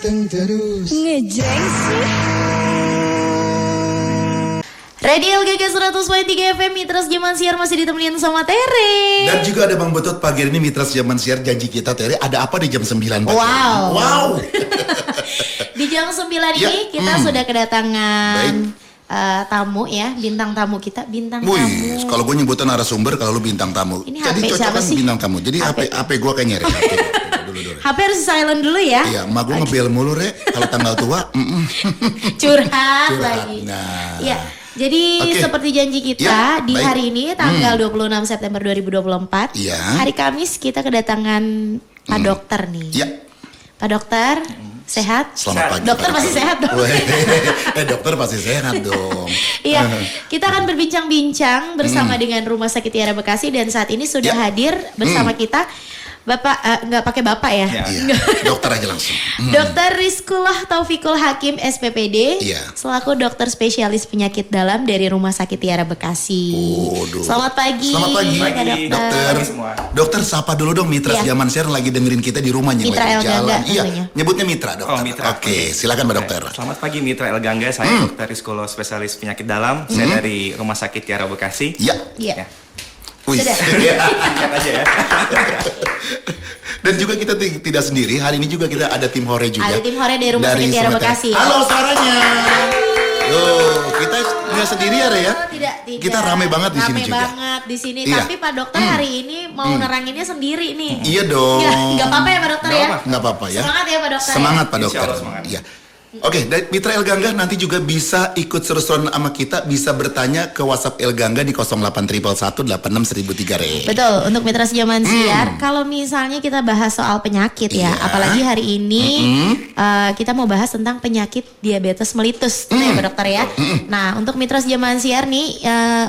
ganteng terus. Ngejreng sih. Radio GG 100.3 FM Mitras Zaman Siar masih ditemenin sama Tere. Dan juga ada Bang Betot pagi ini Mitras Zaman Siar. Janji kita Tere, ada apa di jam 9 pagi? Wow. Di jam 9 ini kita sudah kedatangan tamu ya, bintang tamu kita, bintang tamu. Wih, kalau gue nyebutan narasumber, kalau lu bintang tamu. Ini jadi HP siapa cocokan sih? bintang tamu. Jadi HP gue kayaknya Re. Dulu. HP harus silent dulu ya. Iya, emak gue ngebel mulu Re. Kalau tanggal tua, Curhat lagi. Nah. Ya. Jadi seperti janji kita di hari ini tanggal 26 September 2024. Iya. Hari Kamis kita kedatangan Pak Dokter nih. Iya. Pak Dokter, sehat? Selamat pagi. Dokter pasti sehat dong. Dokter pasti sehat dong. Iya, kita akan berbincang-bincang bersama dengan Rumah Sakit Tiara Bekasi dan saat ini sudah hadir bersama kita Bapak, nggak pakai Bapak ya? Iya, dokter aja langsung. Dokter Rizkullah Taufikul Hakim SPPD, selaku dokter spesialis penyakit dalam dari Rumah Sakit Tiara Bekasi. Selamat pagi. Selamat pagi, dokter. Dokter sapa dulu dong Mitras Zaman Siar lagi dengerin kita di rumahnya. Mitra El Gangga. Iya, nyebutnya Mitra dokter. Oh, Mitra. Oke, silakan Pak Dokter. Selamat pagi Mitra El Gangga, saya dokter Rizkullah spesialis penyakit dalam. Saya dari Rumah Sakit Tiara Bekasi. Iya. Wih, lihat aja ya. Dan juga kita tidak sendiri, hari ini juga kita ada tim Hore juga. Ada tim Hore dari Rumah Sakit Tiara Bekasi. Halo suaranya. Kita nggak sendiri ya Re ya? Tidak. Kita rame banget di sini juga. Rame banget di sini. Tapi Pak Dokter hari ini mau neranginnya sendiri nih. Iya dong. Nggak apa-apa ya Pak Dokter ya? Nggak apa-apa ya. Semangat ya Pak Dokter. Semangat Pak Dokter. Insya Allah semangat. Iya. Oke, dari Mitra El Gangga nanti juga bisa ikut seru-seruan sama kita, bisa bertanya ke WhatsApp El Gangga di 0811186003 Re. Betul, untuk Mitra Zaman Siar, kalau misalnya kita bahas soal penyakit ya, apalagi hari ini kita mau bahas tentang penyakit diabetes mellitus, ya Pak Dokter ya. Nah, untuk Mitra Zaman Siar nih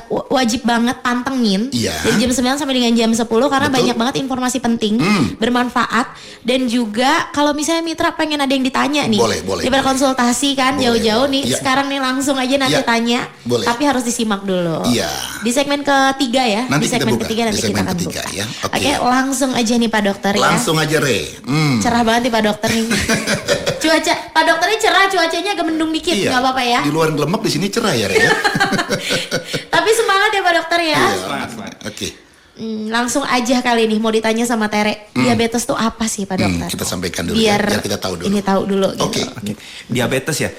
wajib banget pantengin dari jam 9 sampai dengan jam 10 karena banyak banget informasi penting, bermanfaat dan juga kalau misalnya Mitra pengen ada yang ditanya nih. Boleh. Konsultasi kan jauh-jauh nih. Sekarang nih langsung aja nanti tanya. Tapi harus disimak dulu. Iya. Di segmen ketiga ya. Nanti di segmen kita buka. ketiga nanti di segmen kita akan ketiga buka. Ya. Oke, langsung aja nih Pak Dokter ya. Langsung aja Re. Cerah banget nih Pak Dokter nih. Cuaca Pak Dokternya cerah, cuacanya agak mendung dikit, nggak apa-apa ya. Di luar gelemek, di sini cerah ya Re ya. Tapi semangat ya Pak Dokter ya. Semangat. Oke. Langsung aja kali nih mau ditanya sama Tere, diabetes tuh apa sih Pak Dokter? Kita sampaikan dulu biar kita tahu dulu. Ini tahu dulu. Oke. Gitu. Diabetes ya.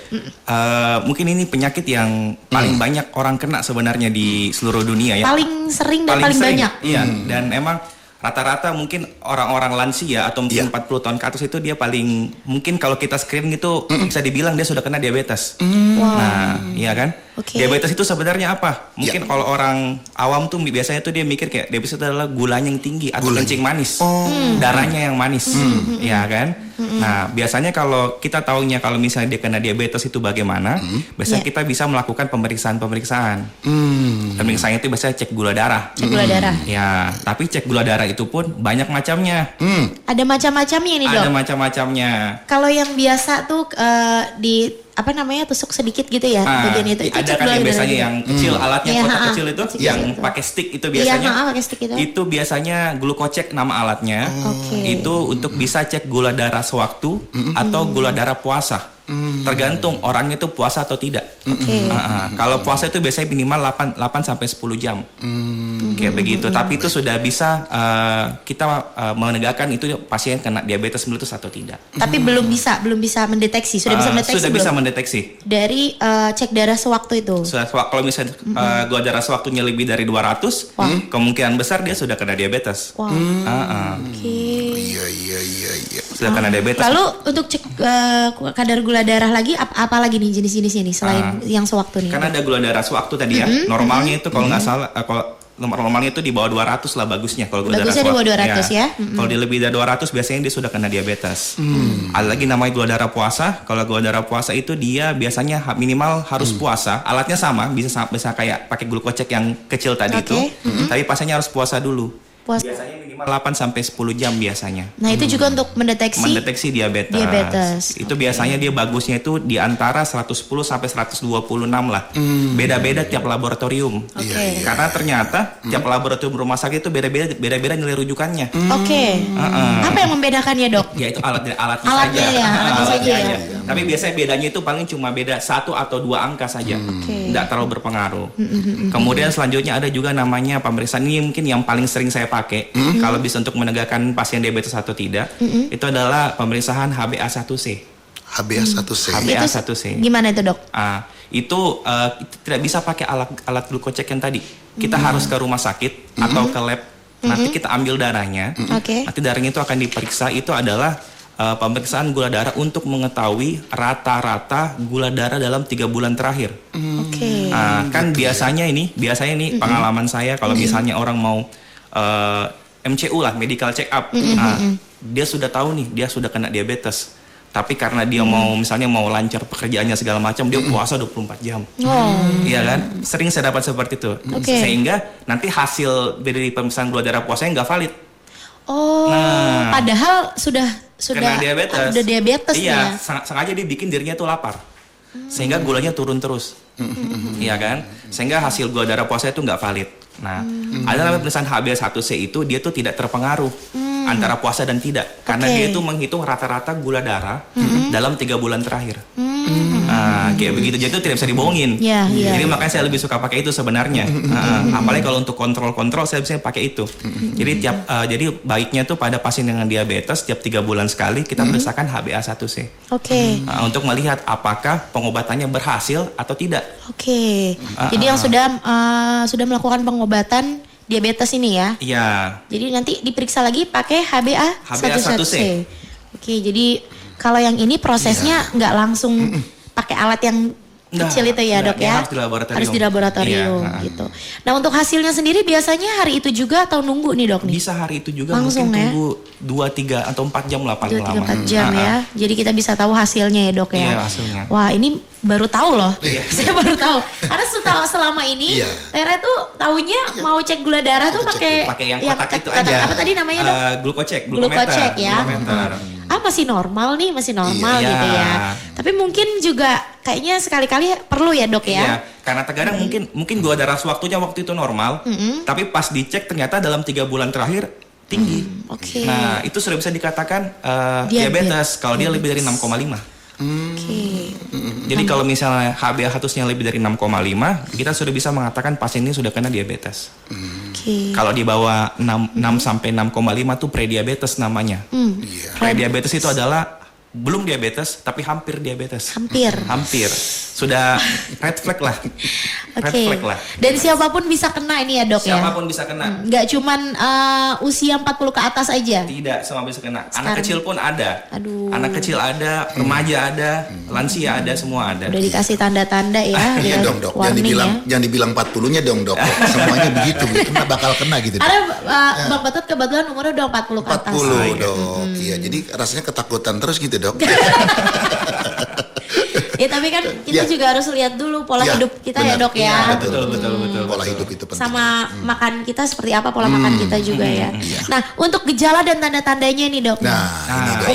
Mungkin ini penyakit yang paling banyak orang kena sebenarnya di seluruh dunia ya. Paling sering dan paling banyak. Iya. Dan emang rata-rata mungkin orang-orang lansia atau mungkin 40 tahun ke atas itu dia paling mungkin kalau kita screening itu bisa dibilang dia sudah kena diabetes. Nah, iya kan? Diabetes itu sebenarnya apa? Mungkin kalau orang awam tuh biasanya tuh dia mikir kayak diabetes itu adalah gulanya yang tinggi atau kencing manis. Darahnya yang manis. Iya kan? Nah, biasanya kalau kita taunya kalau misalnya dia kena diabetes itu bagaimana? Biasanya kita bisa melakukan pemeriksaan. Pemeriksaan itu biasanya cek gula darah. Cek gula darah. Ya, tapi cek gula darah itu pun banyak macamnya. Ada macam-macamnya ini Dok. Ada macam-macamnya. Kalau yang biasa tuh di apa namanya tusuk sedikit gitu ya bagian itu ada kan yang biasanya yang kecil alatnya kotak kecil itu yang itu. pakai stick itu biasanya pakai stick itu biasanya glukocek nama alatnya. Itu untuk bisa cek gula darah sewaktu atau gula darah puasa. Tergantung orangnya itu puasa atau tidak. Kalau puasa itu biasanya minimal 8 sampai 10 jam. Kayak begitu. Tapi itu sudah bisa kita menegakkan itu pasien kena diabetes mellitus atau tidak. Tapi belum bisa mendeteksi. Sudah bisa mendeteksi sudah belum? bisa mendeteksi. Dari cek darah sewaktu itu. Kalau misalnya gula darah sewaktunya lebih dari 200, kemungkinan besar dia sudah kena diabetes. Iya. Sudah kena diabetes. Lalu untuk cek kadar gula darah lagi apa lagi nih jenis-jenis ini selain yang sewaktu nih? Kan ada gula darah sewaktu tadi ya. Normalnya itu kalau nggak salah kalau normalnya itu di bawah 200 lah bagusnya kalau gula darah sewaktu. Bagusnya di bawah 200 ya. Kalau dia lebih dari 200 biasanya dia sudah kena diabetes. Ada lagi namanya gula darah puasa. Kalau gula darah puasa itu dia biasanya minimal harus puasa. Alatnya sama, bisa kayak pakai glukocek yang kecil tadi itu. Tapi pasiennya harus puasa dulu. Biasanya minimal 8 sampai 10 jam biasanya. Nah itu juga untuk mendeteksi diabetes. Itu biasanya dia bagusnya itu di antara 110 sampai 126 lah. Beda-beda tiap laboratorium. Karena ternyata tiap laboratorium rumah sakit itu beda-beda nilai rujukannya. Apa yang membedakannya, Dok? Ya itu alatnya Alatnya saja. ya, alatnya saja ya. Tapi biasanya bedanya itu paling cuma beda 1 atau 2 angka saja. Tidak terlalu berpengaruh. Kemudian selanjutnya ada juga namanya pemeriksaan, ini mungkin yang paling sering saya pakai kalau bisa untuk menegakkan pasien diabetes atau tidak. Itu adalah pemeriksaan HbA1c. HbA1c. HbA1c. Gimana itu, Dok? Itu tidak bisa pakai alat glucocek yang tadi. Kita harus ke rumah sakit atau ke lab. Nanti kita ambil darahnya. Nanti darahnya itu akan diperiksa. Itu adalah pemeriksaan gula darah untuk mengetahui rata-rata gula darah dalam 3 bulan terakhir. Kan biasanya ini pengalaman saya kalau misalnya orang mau MCU lah, medical check up, dia sudah tahu nih dia sudah kena diabetes. Tapi karena dia misalnya mau lancar pekerjaannya segala macam, dia puasa 24 jam. Iya kan? Sering saya dapat seperti itu. Sehingga nanti hasil dari pemeriksaan gula darah puasanya nggak valid. Padahal sudah kena diabetes. Udah diabetes iya, ya. sengaja dia bikin dirinya tuh lapar. Sehingga gulanya turun terus. Iya kan? Sehingga hasil gula darah puasa itu nggak valid. Nah, ada namanya pemeriksaan HbA1c itu dia tuh tidak terpengaruh antara puasa dan tidak. Karena dia itu menghitung rata-rata gula darah dalam 3 bulan terakhir. Kayak begitu, jadi itu tidak bisa dibohongin. Jadi makanya saya lebih suka pakai itu sebenarnya. Apalagi kalau untuk kontrol saya bisa pakai itu. Jadi jadi baiknya tuh pada pasien dengan diabetes tiap 3 bulan sekali kita periksakan HbA1c. Untuk melihat apakah pengobatannya berhasil atau tidak. Jadi yang sudah melakukan pengobatan diabetes ini ya. Iya. Jadi nanti diperiksa lagi pakai HbA1c. Jadi kalau yang ini prosesnya nggak langsung pakai alat yang kecil itu ya, Dok ya. Harus di laboratorium gitu. Nah, untuk hasilnya sendiri biasanya hari itu juga atau nunggu nih, Dok nih? Bisa hari itu juga, langsung mungkin ya? tunggu 2, 3 atau 4 jam lah paling lama. 2-4 jam ya. Jadi kita bisa tahu hasilnya ya, Dok ya. Iya, hasilnya. Wah, ini baru tahu loh. Saya baru tahu. Karena selama ini Tere tuh taunya mau cek gula darah tuh pakai yang kotak itu aja. Apa tadi namanya, Dok? Glucocek ya. Masih normal gitu ya. Tapi mungkin juga kayaknya sekali-kali perlu ya, Dok ya. Iya, karena terkadang mungkin gula darah waktu itu normal, tapi pas dicek ternyata dalam 3 bulan terakhir tinggi. Nah, itu sudah bisa dikatakan diabetes kalau dia lebih dari 6,5. Jadi kalau misalnya HbA1c-nya lebih dari 6,5, kita sudah bisa mengatakan pasien ini sudah kena diabetes. Kalau di bawah 6 sampai 6,5 tuh prediabetes namanya. Prediabetes itu adalah belum diabetes tapi hampir diabetes. Hampir. Sudah red flag lah. Red flag lah. Dan siapapun bisa kena ini ya, Dok ya. Siapapun bisa kena. Nggak cuman usia 40 ke atas aja. Tidak, semua bisa kena. Anak kecil pun ada. Anak kecil ada, remaja ada, lansia ada, semua ada. Udah dikasih tanda-tanda ya. Iya dong, Dok. Jangan dibilang 40-nya dong, Dok. Semuanya begitu bakal kena gitu. Ada Bang Betot kebetulan umurnya udah 40 ke atas. 40, Dok. Iya, jadi rasanya ketakutan terus gitu, Dok. Ya tapi kan kita juga harus lihat dulu pola hidup kita ya, Dok ya. Betul. Pola hidup itu penting. Sama makan kita seperti apa pola makan kita juga ya. Nah, untuk gejala dan tanda-tandanya nih, Dok.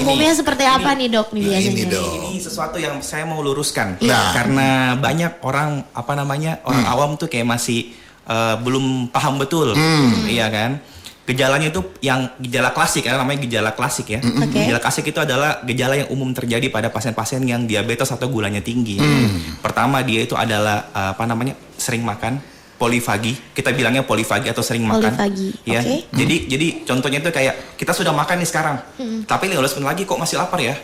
Umumnya seperti apa nih, Dok, nih biasanya? Ini sesuatu yang saya mau luruskan. Karena banyak orang orang awam tuh kayak masih belum paham betul. Iya kan? Gejalanya itu yang gejala klasik, namanya gejala klasik ya. Gejala klasik itu adalah gejala yang umum terjadi pada pasien-pasien yang diabetes atau gulanya tinggi. Pertama dia itu adalah sering makan, polifagi. Kita bilangnya polifagi atau sering makan. Ya. Jadi contohnya itu kayak kita sudah makan nih sekarang, tapi 15 menit lagi kok masih lapar ya.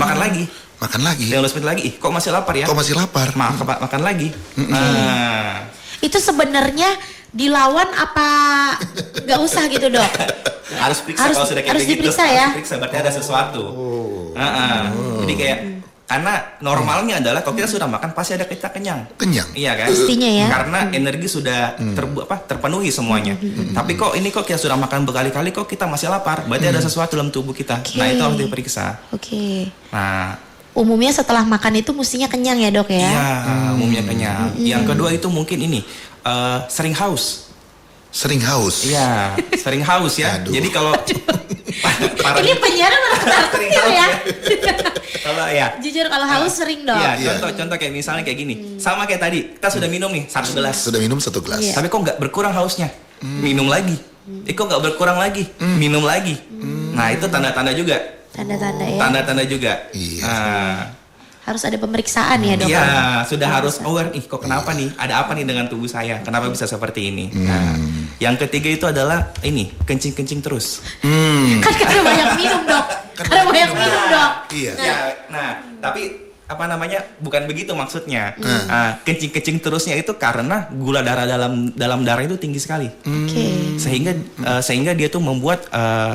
Makan lagi. 15 menit lagi, kok masih lapar ya. Makan lagi. Itu sebenarnya dilawan apa nggak usah gitu, Dok? Harus periksa kalau sudah kayak harus begitu. Diperiksa ya? Harus periksa, berarti ada sesuatu. Jadi kayak karena normalnya adalah kalau kita sudah makan pasti ada kita kenyang. Iya kan? Pastinya ya. Karena energi sudah terpenuhi semuanya. Tapi kok kita sudah makan berkali-kali kok kita masih lapar? Berarti ada sesuatu dalam tubuh kita. Nah, itu harus diperiksa. Nah, umumnya setelah makan itu mestinya kenyang ya, Dok ya? Iya, umumnya kenyang. Yang kedua itu mungkin ini sering haus. Sering haus. Iya, sering haus ya. Aduh. Jadi kalau Ini penyiar sering ya. haus ya. Kalau ya. Jujur kalau haus sering dong. Iya, contoh kayak misalnya kayak gini. Sama kayak tadi, kita sudah minum nih 1 gelas. Sudah minum 1 gelas. Iya. Tapi kok nggak berkurang hausnya? Minum lagi. Kok nggak berkurang lagi? Minum lagi. Nah, itu tanda-tanda juga. Tanda-tanda ya. Tanda-tanda juga. Iya. Harus ada pemeriksaan ya dok. Iya, sudah harus aware nih, kok kenapa nih? Ada apa nih dengan tubuh saya? Kenapa bisa seperti ini? Nah, yang ketiga itu adalah ini, kencing-kencing terus. Kan karena banyak minum dok. Karena banyak minum dok. Iya. Ya, nah, tapi apa namanya? Bukan begitu maksudnya. Kencing-kencing terusnya itu karena gula darah dalam darah itu tinggi sekali. Oke. Sehingga dia tuh membuat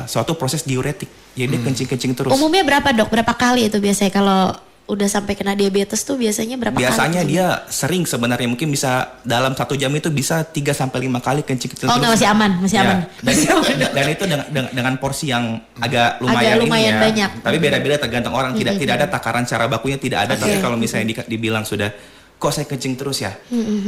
suatu proses diuretik. Jadi dia kencing-kencing terus. Umumnya berapa dok? Berapa kali itu biasanya kalau udah sampai kena diabetes tuh biasanya berapa Biasanya kali? dia sering sebenarnya, mungkin bisa dalam 1 jam itu bisa 3-5 kali kencing terus. Oh, enggak, masih aman, masih Ya, aman. Dan itu dengan porsi yang agak lumayan, lumayan ini ya. banyak. Tapi beda-beda tergantung orang. Tidak ada takaran cara bakunya, tidak ada. Tapi kalau misalnya dibilang sudah, kok saya kencing terus ya.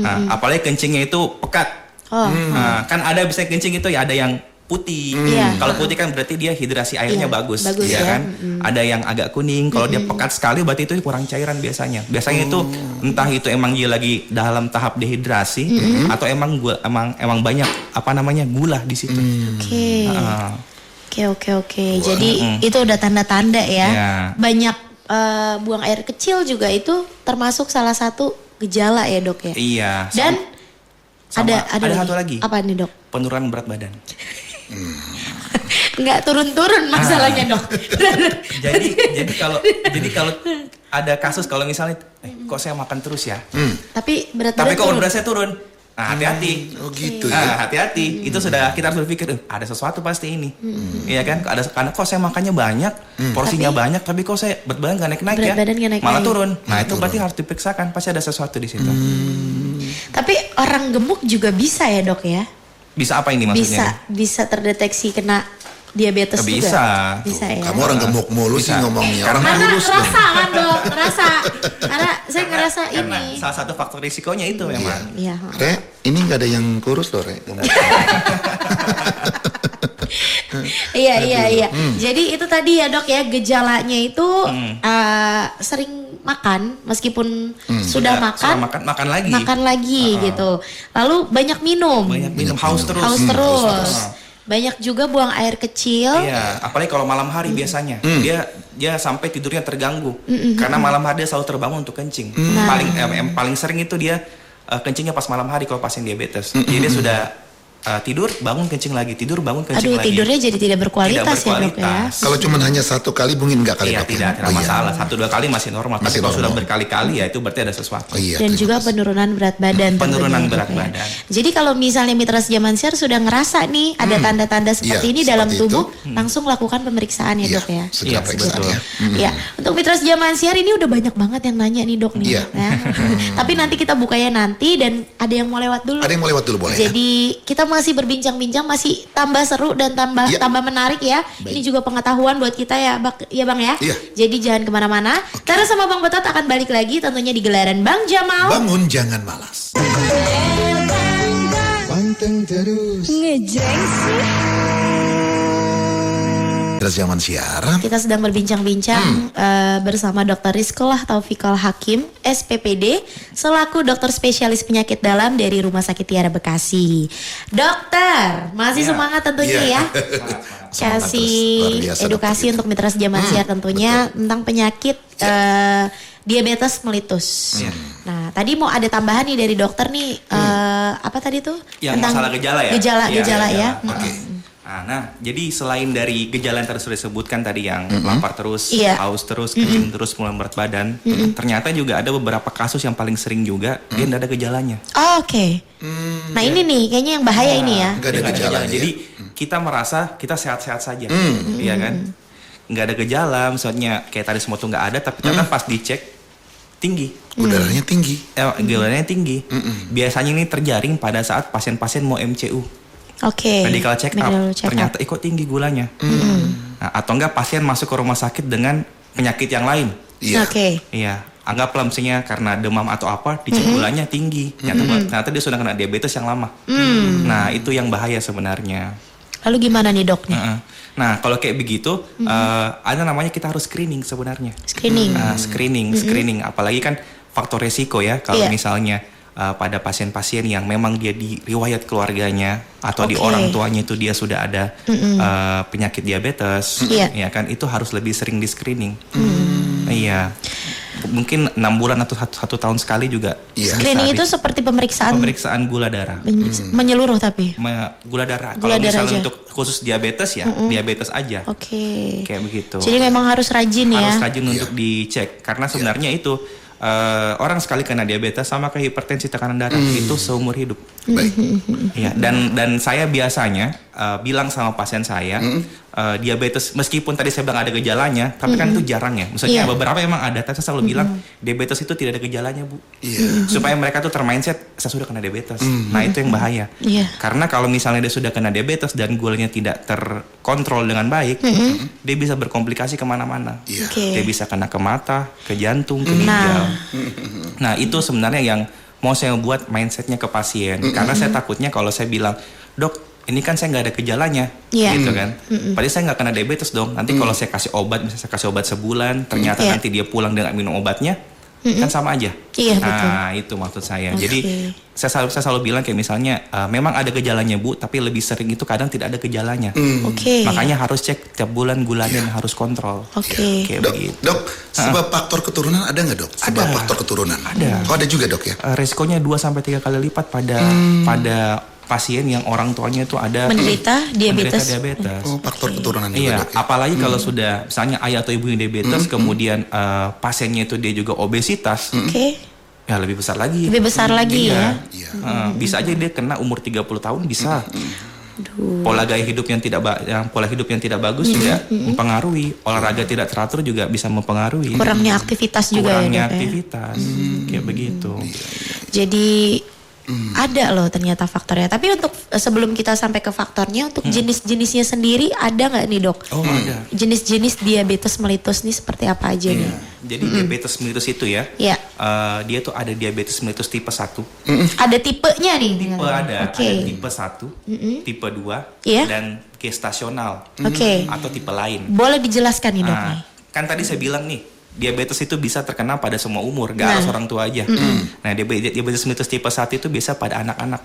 Nah, apalagi kencingnya itu pekat. Oh. Nah, kan ada bisa kencing itu ya, ada yang putih. Iya. Kalau putih kan berarti dia hidrasi airnya Iya, bagus, bagus ya. kan? Ada yang agak kuning. Kalau dia pekat sekali berarti itu kurang cairan biasanya. Biasanya itu entah itu emang dia lagi dalam tahap dehidrasi atau emang banyak apa namanya gula di situ. Oke. Jadi itu udah tanda-tanda ya. Iya. Banyak buang air kecil juga itu termasuk salah satu gejala ya dok ya. Iya. Dan Sama- ada satu lagi. Apa nih dok? Penurunan berat badan. Nggak turun-turun masalahnya dok. jadi kalau ada kasus kalau misalnya kok saya makan terus ya. Tapi berat Tapi badan kok turun. berat saya turun. Nah, hati-hati. Oh gitu ya. Hati-hati. Itu sudah kita harus berpikir, ada sesuatu pasti ini. Iya kan? Karena kok saya makannya banyak, porsinya banyak, tapi kok saya berat badan nggak naik-naik Berat ya. badan nggak naik-naik. Malah turun. Nah, itu berarti harus diperiksakan, pasti ada sesuatu di situ. Tapi orang gemuk juga bisa ya dok ya? Bisa apa ini maksudnya? Bisa terdeteksi kena diabetes juga. Bisa ya. Kamu orang gemuk mulu sih Bisa. ngomongnya. Karena Orang Karena lurus dong. ngerasa kan dok, karena saya ngerasa Karena ini. salah satu faktor risikonya itu memang. Iya. Re, ini nggak ada yang kurus loh, Re. Iya. Jadi itu tadi ya dok ya, gejalanya itu sering makan meskipun sudah makan makan lagi. gitu. Lalu banyak minum. Banyak minum, haus terus. Haus terus. Banyak juga buang air kecil. Iya, apalagi kalau malam hari biasanya dia sampai tidurnya terganggu karena malam hari dia selalu terbangun untuk kencing. Paling sering itu dia kencingnya pas malam hari kalau pasien diabetes. Jadi dia sudah tidur bangun kencing lagi, tidur bangun kencing lagi. Tidurnya jadi tidak berkualitas, ya dok ya. Kalau cuma hanya 1 kali mungkin nggak kali Iya, Dok, ya? tidak Oh, iya. masalah. 1-2 kali masih normal. Masih Tapi kalau sudah normal. berkali-kali ya itu berarti ada sesuatu. Oh, iya, Dan terima juga kasih. penurunan berat badan. Penurunan tentunya, berat dok, ya. badan. Jadi kalau misalnya Mitra Zaman Siar sudah ngerasa nih ada tanda-tanda seperti Iya, ini dalam seperti tubuh, itu. langsung lakukan pemeriksaan ya Iya, dok ya. segera Iya, periksa betul. ya. Ya, untuk Mitra Zaman Siar ini udah banyak banget yang nanya nih dok nih. Iya. Ya. Tapi nanti kita bukanya nanti dan ada yang mau lewat dulu. Ada yang mau lewat dulu boleh ya? Jadi kita masih berbincang-bincang, masih tambah seru dan tambah Iya. menarik ya. Baik. Ini juga pengetahuan buat kita ya, ya bang ya. Iya. Jadi jangan kemana-mana. Tara sama Bang Betot akan balik lagi tentunya di gelaran Bang Jamal. Bangun jangan malas. Panteng terus. Ngejreng sih. Mitra Zaman Siar. Kita sedang berbincang-bincang bersama Dr. Rizkolah Taufikal Hakim, SPPD, selaku dokter spesialis penyakit dalam dari Rumah Sakit Tiara Bekasi. Dokter, masih Iya. semangat tentunya Iya. ya. Semangat terus, luar Kasih biasa, edukasi dokter untuk Mitra Zaman Siar tentunya tentang penyakit diabetes mellitus. Iya. Nah, tadi mau ada tambahan nih dari dokter nih, apa tadi tuh? Yang masalah gejala ya? Gejala ya. Oke. Nah, jadi selain dari gejala yang tadi sudah disebutkan tadi yang lapar terus, Iya. haus terus, kencing terus, mulai berat badan, ternyata juga ada beberapa kasus yang paling sering juga dia tidak ada gejalanya. Oh, oke. Nah, ini nih kayaknya yang bahaya ini ya. Nggak ada Dia nggak gejala. Jadi kita merasa kita sehat-sehat saja, iya kan? Nggak ada gejala, misalnya kayak tadi semua tuh nggak ada, tapi ternyata pas dicek tinggi. Udaranya tinggi. Gulanya tinggi. Biasanya ini terjaring pada saat pasien-pasien mau MCU. Oke. Medical check up, Medical check up. ternyata kok tinggi gulanya. Nah, atau enggak pasien masuk ke rumah sakit dengan penyakit yang lain. Iya. Oke. Iya. anggaplah misalnya karena demam atau apa, dicek gulanya tinggi. Ternyata dia sudah kena diabetes yang lama. Nah, itu yang bahaya sebenarnya. Lalu gimana nih dok nih? Nah, kalau kayak begitu, ada namanya kita harus screening sebenarnya. Screening. Apalagi kan faktor resiko ya. Kalau misalnya pada pasien-pasien yang memang dia di riwayat keluarganya atau di orang tuanya itu dia sudah ada penyakit diabetes, ya kan itu harus lebih sering di screening. Iya. Mungkin 6 bulan atau 1 tahun sekali juga. Screening itu seperti pemeriksaan gula darah. Menyeluruh tapi. Gula darah. Gula Kalau darah misalnya aja. untuk khusus diabetes ya, diabetes aja. Kayak begitu. Jadi memang harus rajin ya. Harus rajin untuk dicek karena sebenarnya itu orang sekali kena diabetes sama kayak hipertensi tekanan darah itu seumur hidup. Baik. Ya, dan saya biasanya bilang sama pasien saya diabetes meskipun tadi saya bilang ada gejalanya, tapi kan itu jarang ya. Maksudnya beberapa emang ada, tapi saya selalu bilang diabetes itu tidak ada gejalanya, Bu. Supaya mereka tuh termindset saya sudah kena diabetes. Nah, itu yang bahaya. Karena kalau misalnya dia sudah kena diabetes dan gulanya tidak terkontrol dengan baik, dia bisa berkomplikasi kemana-mana. Dia bisa kena ke mata, ke jantung, ke ginjal. Nah, itu sebenarnya yang mau saya buat mindsetnya ke pasien. Karena saya takutnya kalau saya bilang, dok, ini kan saya nggak ada gejalanya, gitu kan. Padahal saya nggak kena diabetes dong. Nanti kalau saya kasih obat, misalnya saya kasih obat sebulan, ternyata nanti dia pulang dengan minum obatnya, kan sama aja. Nah, itu maksud saya. Jadi saya selalu bilang kayak misalnya, memang ada gejalanya Bu, tapi lebih sering itu kadang tidak ada gejalanya. Makanya harus cek tiap bulan gulanya dan harus kontrol. Kayak begitu. Dok, sebab faktor keturunan ada nggak dok? Sebab faktor keturunan? Ada. Oh, ada juga dok ya? Resikonya 2-3 kali lipat pada pasien yang orang tuanya itu ada menderita diabetes. Oh, faktor keturunan juga Iya, dok ya? apalagi kalau sudah misalnya ayah atau ibunya diabetes, kemudian pasiennya itu dia juga obesitas. Ya lebih besar lagi. Lebih besar lagi ya. Bisa aja dia kena umur 30 tahun bisa. Pola gaya hidup yang pola hidup yang tidak bagus juga mempengaruhi. Olahraga tidak teratur juga bisa mempengaruhi. Kurangnya aktivitas juga Kurangnya ya, dok, ya? aktivitas. Kayak begitu. Jadi ada loh ternyata faktornya. Tapi untuk sebelum kita sampai ke faktornya, untuk jenis-jenisnya sendiri ada nggak nih dok? Oh ada. Jenis-jenis diabetes mellitus nih seperti apa aja nih? Jadi diabetes mellitus itu ya, dia tuh ada diabetes mellitus tipe 1. Ada tipenya nih? Tipe ada tipe 1, tipe 2, dan gestasional atau tipe lain. Boleh dijelaskan nih dok nih? Kan tadi saya bilang nih, diabetes itu bisa terkena pada semua umur, gak harus orang tua aja. Nah, diabetes mellitus tipe 1 itu biasa pada anak-anak.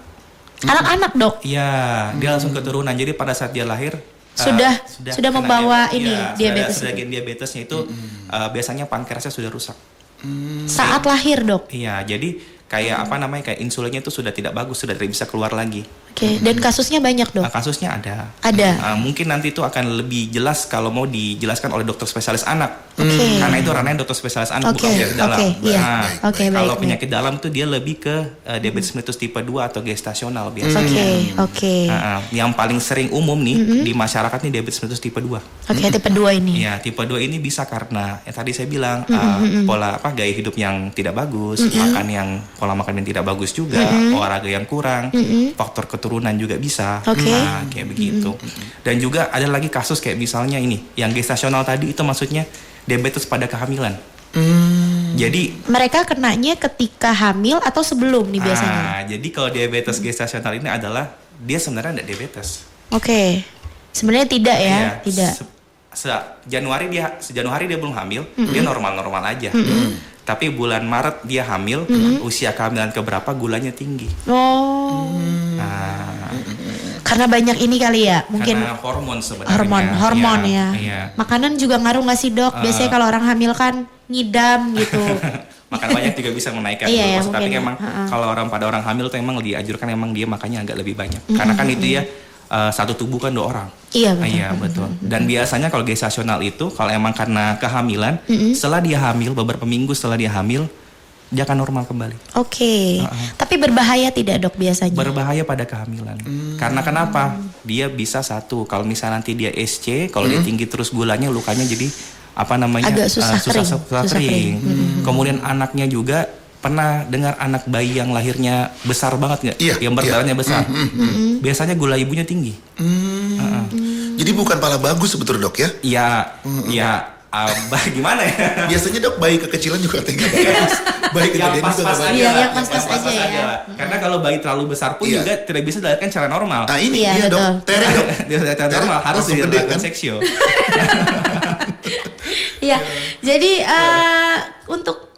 Anak-anak dok? Iya, dia langsung keturunan. Jadi pada saat dia lahir sudah membawa diabetes. Sudah gen diabetesnya itu biasanya pankreasnya sudah rusak. Saat lahir dok? Iya, jadi kayak kayak insulinnya itu sudah tidak bagus, sudah tidak bisa keluar lagi. Dan kasusnya banyak dok? Kasusnya ada. Mungkin nanti itu akan lebih jelas kalau mau dijelaskan oleh dokter spesialis anak. Karena itu ranahnya dokter spesialis anak, bukan penyakit dalam. Kalau penyakit dalam itu dia lebih ke diabetes mellitus tipe 2 atau gestasional biasanya. Yang paling sering umum nih di masyarakat nih diabetes mellitus tipe 2. Tipe 2 ini. Iya, tipe 2 ini bisa karena tadi saya bilang pola gaya hidup yang tidak bagus, pola makan yang tidak bagus juga, olahraga yang kurang, faktor keturunan juga bisa. Nah, kayak begitu. Dan juga ada lagi kasus kayak misalnya ini, yang gestasional tadi itu maksudnya diabetes pada kehamilan. Jadi mereka kenanya ketika hamil atau sebelum nih biasanya? Jadi kalau diabetes gestasional ini adalah dia sebenarnya tidak diabetes. Sebenarnya tidak ya? Tidak. Januari dia belum hamil, dia normal-normal aja. Tapi bulan Maret dia hamil, usia kehamilan keberapa gulanya tinggi. Karena banyak ini kali ya, mungkin karena hormon sebenarnya. Hormon ya. Makanan juga ngaruh nggak sih dok? Biasanya kalau orang hamil kan ngidam gitu. Makan banyak juga bisa menaikkan glukosa. Tapi emang kalau pada orang hamil tuh emang dianjurkan emang dia makannya agak lebih banyak. Karena kan itu ya satu tubuh kan 2 orang. Iya betul. Dan biasanya kalau gestasional itu kalau emang karena kehamilan, setelah dia hamil beberapa minggu setelah dia hamil, dia akan normal kembali. Tapi berbahaya tidak dok biasanya? Berbahaya pada kehamilan. Karena kenapa? Dia bisa kalau misalnya nanti dia SC, kalau dia tinggi terus gulanya, lukanya jadi agak susah kering. Kemudian anaknya juga pernah dengar anak bayi yang lahirnya besar banget nggak? Yang berdarahnya besar. Biasanya gula ibunya tinggi. Jadi bukan pala bagus sebetulnya dok ya? Iya. Gimana ya? Biasanya dok bayi kekecilan juga tega banget. Bayi Yang kegeden juga pas-pas nggak aja. baik. Iya, yang pas-pas aja ya. lah. Karena kalau bayi terlalu besar pun Iya. juga tidak bisa dilahirkan secara normal. Nah ini Iya, dia betul. dok. Tere dok. Dia secara normal harus langsung gede, dilakukan kan? seksio. Iya. Jadi untuk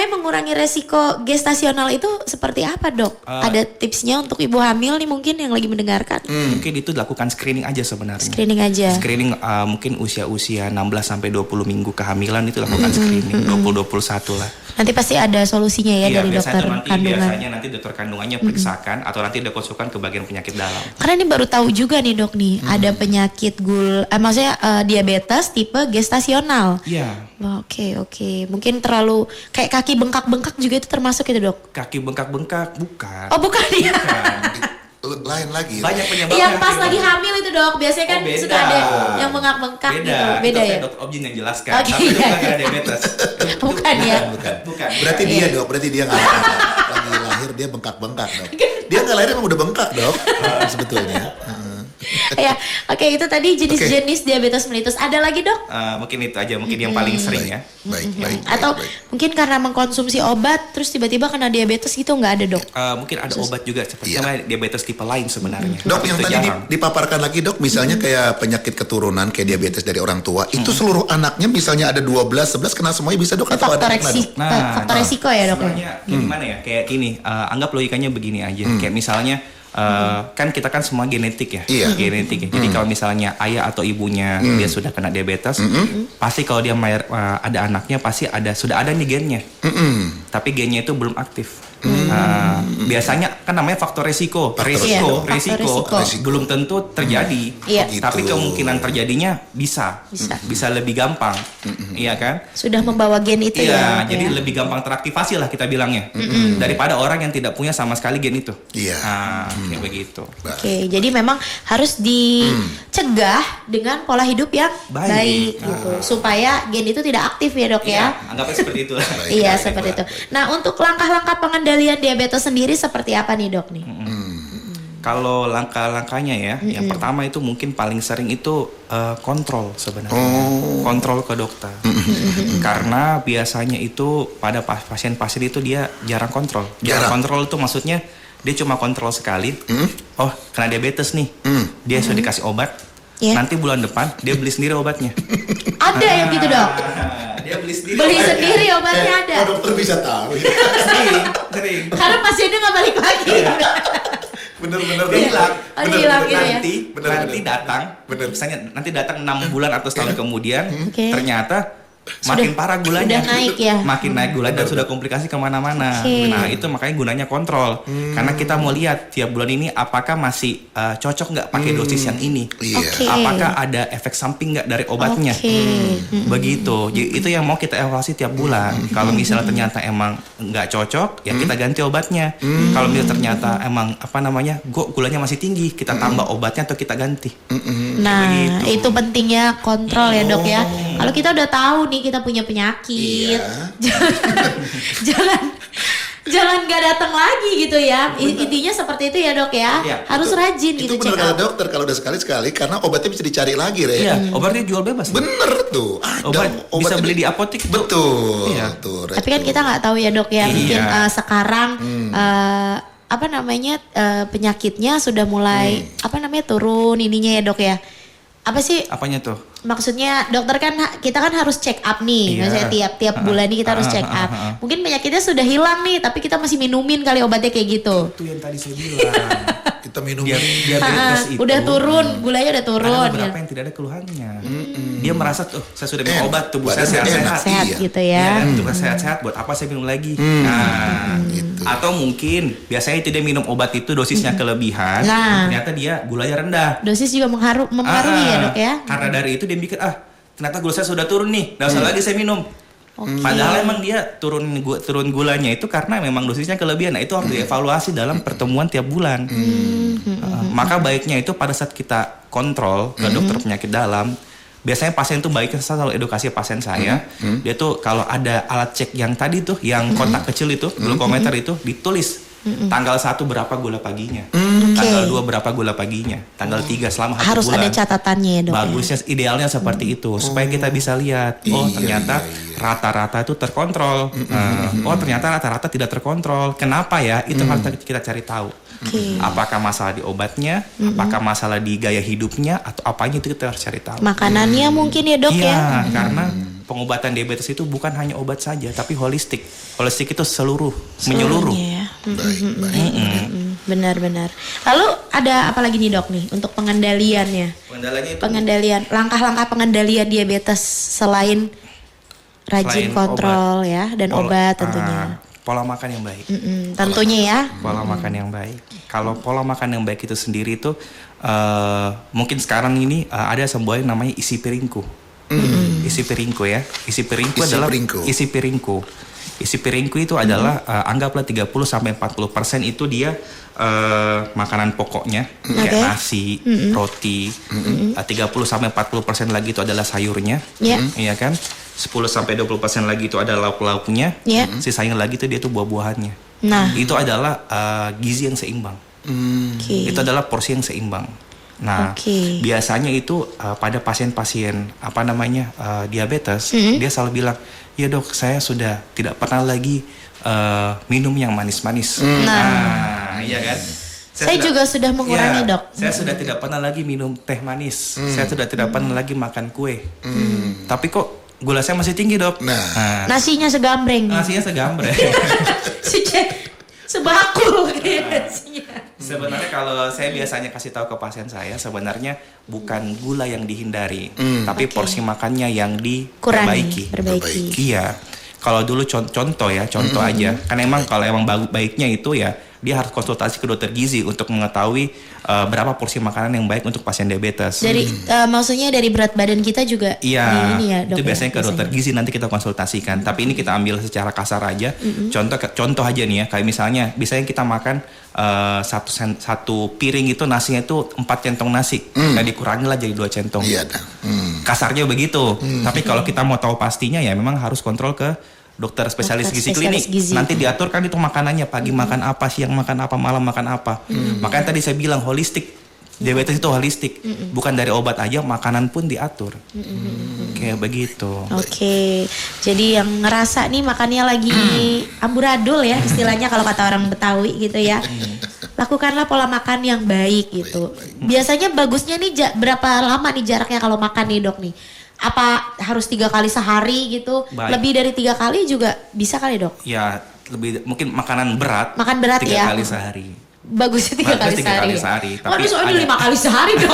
mengurangi resiko gestasional itu seperti apa, Dok? Ada tipsnya untuk ibu hamil nih mungkin yang lagi mendengarkan? Mungkin itu dilakukan screening aja sebenarnya. Screening aja. Screening mungkin usia-usia 16 sampai 20 minggu kehamilan itu lakukan screening 20-21 lah. Nanti pasti ada solusinya ya dari dokter kandungan. Biasanya nanti dokter kandungannya periksakan atau nanti dia konsulkan ke bagian penyakit dalam. Karena ini baru tahu juga nih dok nih ada penyakit diabetes tipe gestasional. Iya. Oh, Oke. Mungkin terlalu kayak kaki bengkak-bengkak juga itu termasuk itu dok? Kaki bengkak-bengkak bukan. Oh bukan ya? Lain lagi. Banyak penyebabnya. Yang pas lagi hamil itu dok, biasanya kan beda. suka ada yang bengkak-bengkak gitu. Beda Itu ya? dokter Objin yang jelaskan. Oke, Tapi itu iya. bukan karena diabetes. Bukan ya? Bukan. Berarti dia dok, berarti dia nggak lagi lahir dia bengkak-bengkak dok. Dia nggak lahir emang udah bengkak dok sebetulnya. Ya, oke itu tadi jenis-jenis diabetes mellitus. Ada lagi dok? Mungkin itu aja, mungkin yang paling sering ya. Baik. Atau mungkin karena mengkonsumsi obat terus tiba-tiba kena diabetes gitu nggak ada dok? Mungkin ada obat juga seperti Iya. namanya diabetes tipe lain sebenarnya. Dok Tapi yang itu tadi jarang. dipaparkan lagi dok, misalnya kayak penyakit keturunan kayak diabetes dari orang tua, itu seluruh anaknya misalnya ada 12-11 kena semuanya bisa dok atau ada yang kena, dok? Faktor resiko ya dok? Sebenarnya gimana ya? Kayak gini, anggap logikanya begini aja. Kayak misalnya kan kita kan semua genetik ya. Iya. Genetik ya. Jadi kalau misalnya ayah atau ibunya dia sudah kena diabetes, pasti kalau dia ada anaknya pasti sudah ada nih gennya. Tapi gennya itu belum aktif. Biasanya kan namanya faktor resiko. Faktor Resiko resiko. belum tentu terjadi. Iya. Gitu. Tapi kemungkinan terjadinya bisa lebih gampang. Iya kan? Sudah membawa gen itu ya? Iya, jadi lebih gampang teraktivasi lah kita bilangnya daripada orang yang tidak punya sama sekali gen itu. Iya. Kayak begitu. Oke, jadi memang harus dicegah dengan pola hidup yang baik gitu, supaya gen itu tidak aktif ya dok Iya, ya? anggapnya seperti itu. Iya seperti itu. Nah untuk langkah-langkah pengendalian diabetes sendiri seperti apa nih dok nih? Kalau langkah-langkahnya ya, yang pertama itu mungkin paling sering itu kontrol sebenarnya. Kontrol ke dokter. Karena biasanya itu pada pasien-pasien itu dia jarang kontrol. Jarang kontrol itu maksudnya dia cuma kontrol sekali. Oh, kena diabetes nih. Dia sudah dikasih obat. Iya. Nanti bulan depan dia beli sendiri obatnya. Ada yang gitu dok? Dia beli sendiri. Beli obatnya. sendiri obatnya ada? Kok dokter bisa tahu? Sering. Karena pasiennya nggak balik lagi. Bener-bener Dia hilang. Oh, dia hilang gitu ya? Nanti datang. Bener. Misalnya nanti datang 6 bulan atau setahun kemudian, Oke. ternyata makin parah gulanya. Udah naik ya? Makin naik gula dan sudah komplikasi kemana-mana. Oke. Nah itu makanya gunanya kontrol. Karena kita mau lihat tiap bulan ini apakah masih cocok nggak pakai dosis yang ini. Iya. Oke. Apakah ada efek samping nggak dari obatnya. Oke. Begitu. Jadi itu yang mau kita evaluasi tiap bulan. Kalau misalnya ternyata emang nggak cocok, ya kita ganti obatnya. Kalau misalnya ternyata emang gulanya masih tinggi, kita tambah obatnya atau kita ganti. Nah, Begitu. itu pentingnya kontrol ya dok ya. Kalau kita udah tahu nih kita punya penyakit, jangan nggak datang lagi gitu ya. Intinya seperti itu ya dok ya. Iya, Harus rajin Itu gitu bener check kata up. dokter kalau udah sekali-sekali karena obatnya bisa dicari lagi Re. Iya, obatnya jual bebas. Bener tuh. Ada Obat bisa beli di apotek itu. Betul. Iya. Tuh, Re, Tapi kan tuh. kita nggak tahu ya dok ya. Iya. Mungkin sekarang penyakitnya sudah mulai turun ininya ya dok ya. Apa sih Apanya tuh? maksudnya dokter kan kita kan harus check up nih, Iya. misalnya tiap bulan ini kita harus check up. Mungkin penyakitnya sudah hilang nih, tapi kita masih minumin kali obatnya kayak gitu. Itu yang tadi saya bilang. Kita minum Diabetes itu Udah turun, gulanya udah turun. ada beberapa yang tidak ada keluhannya. Dia merasa saya sudah minum obat, tubuh saya badannya sehat-sehat. Sehat Iya. gitu Iya ya. kan, tubuh saya sehat-sehat, buat apa saya minum lagi? Nah, gitu. atau mungkin biasanya itu dia minum obat itu dosisnya kelebihan, Nah. ternyata dia gulanya rendah. Dosis juga mempengaruhi ya dok ya. Karena dari itu dia mikir ternyata gula saya sudah turun nih, nggak usah lagi saya minum. Padahal emang dia turun gulanya itu karena memang dosisnya kelebihan. Nah itu harus dievaluasi dalam pertemuan tiap bulan. Maka baiknya itu pada saat kita kontrol ke dokter penyakit dalam, biasanya pasien tuh baiknya saya selalu edukasi pasien saya. Dia tuh kalau ada alat cek yang tadi tuh, yang kotak kecil itu, glukometer itu ditulis tanggal 1 berapa gula paginya. Tanggal 2 berapa gula paginya, tanggal 3 selama 1 Harus bulan. ada catatannya ya dok. Bagusnya, idealnya seperti itu supaya kita bisa lihat, ternyata rata-rata itu terkontrol. Ternyata rata-rata tidak terkontrol. Kenapa ya? Itu harus kita cari tahu. Apakah masalah di obatnya, apakah masalah di gaya hidupnya, atau apanya itu kita harus cari tahu. Makanannya mungkin ya dok ya. Iya, karena pengobatan diabetes itu bukan hanya obat saja, tapi holistik. Holistik itu menyeluruh. Ya. Baik. Benar-benar. Lalu ada apa lagi nih dok nih untuk pengendaliannya? Pengendaliannya itu Langkah-langkah pengendalian diabetes selain rajin kontrol obat. ya dan obat tentunya. Pola makan yang baik. Tentunya ya. Pola makan yang baik. Kalau pola makan yang baik itu sendiri itu mungkin sekarang ini ada sebuah yang namanya isi piringku. Isi piringku ya. Isi piringku adalah isi piringku. Isi piringku itu adalah anggaplah 30-40% itu dia makanan pokoknya kayak nasi, roti. 30-40% lagi itu adalah sayurnya. Iya kan? 10-20% lagi itu ada lauk-lauknya. Sisanya lagi itu dia tuh buah-buahannya. Nah, itu adalah gizi yang seimbang. Itu adalah porsi yang seimbang. Nah, biasanya itu pada pasien-pasien diabetes, dia selalu bilang, ya dok, saya sudah tidak pernah lagi minum yang manis-manis. Nah, iya kan? Saya juga sudah mengurangi dok. Saya sudah tidak pernah lagi minum teh manis. Saya sudah tidak pernah lagi makan kue. Tapi kok gula saya masih tinggi dok. Nasinya segambreng. Nasinya segambreng. Sebakul nasinya. Sebenarnya kalau saya biasanya kasih tahu ke pasien saya, sebenarnya bukan gula yang dihindari, tapi porsi makannya yang diperbaiki. Iya. Kalau dulu contoh aja. Kan emang kalau emang baiknya itu ya dia harus konsultasi ke dokter gizi untuk mengetahui berapa porsi makanan yang baik untuk pasien diabetes. Dari maksudnya dari berat badan kita juga. Iya. Ini ya, dok, itu biasanya ke dokter gizi nanti kita konsultasikan. Tapi ini kita ambil secara kasar aja. Contoh aja nih ya, kayak misalnya kita makan satu piring itu nasinya itu 4 centong nasi. Nah dikurangi lah jadi 2 centong. Iya. Kasarnya begitu. Tapi kalau kita mau tahu pastinya ya memang harus kontrol ke dokter spesialis gizi klinik. Nanti diatur kan itu makanannya, pagi makan apa, siang makan apa, malam makan apa. Makanya tadi saya bilang holistik. Diabetes itu holistik. Bukan dari obat aja, makanan pun diatur. Kayak begitu. Oke. Jadi yang ngerasa nih makannya lagi amburadul ya istilahnya kalau kata orang Betawi gitu ya. Lakukanlah pola makan yang baik gitu. Biasanya bagusnya nih berapa lama nih jaraknya kalau makan nih dok nih? Apa harus 3 kali sehari gitu? Baik. Lebih dari 3 kali juga bisa kali dok? Ya lebih mungkin makanan berat. 3 kali sehari. Bagusnya 3 kali sehari. Tapi soalnya 5 kali sehari dok.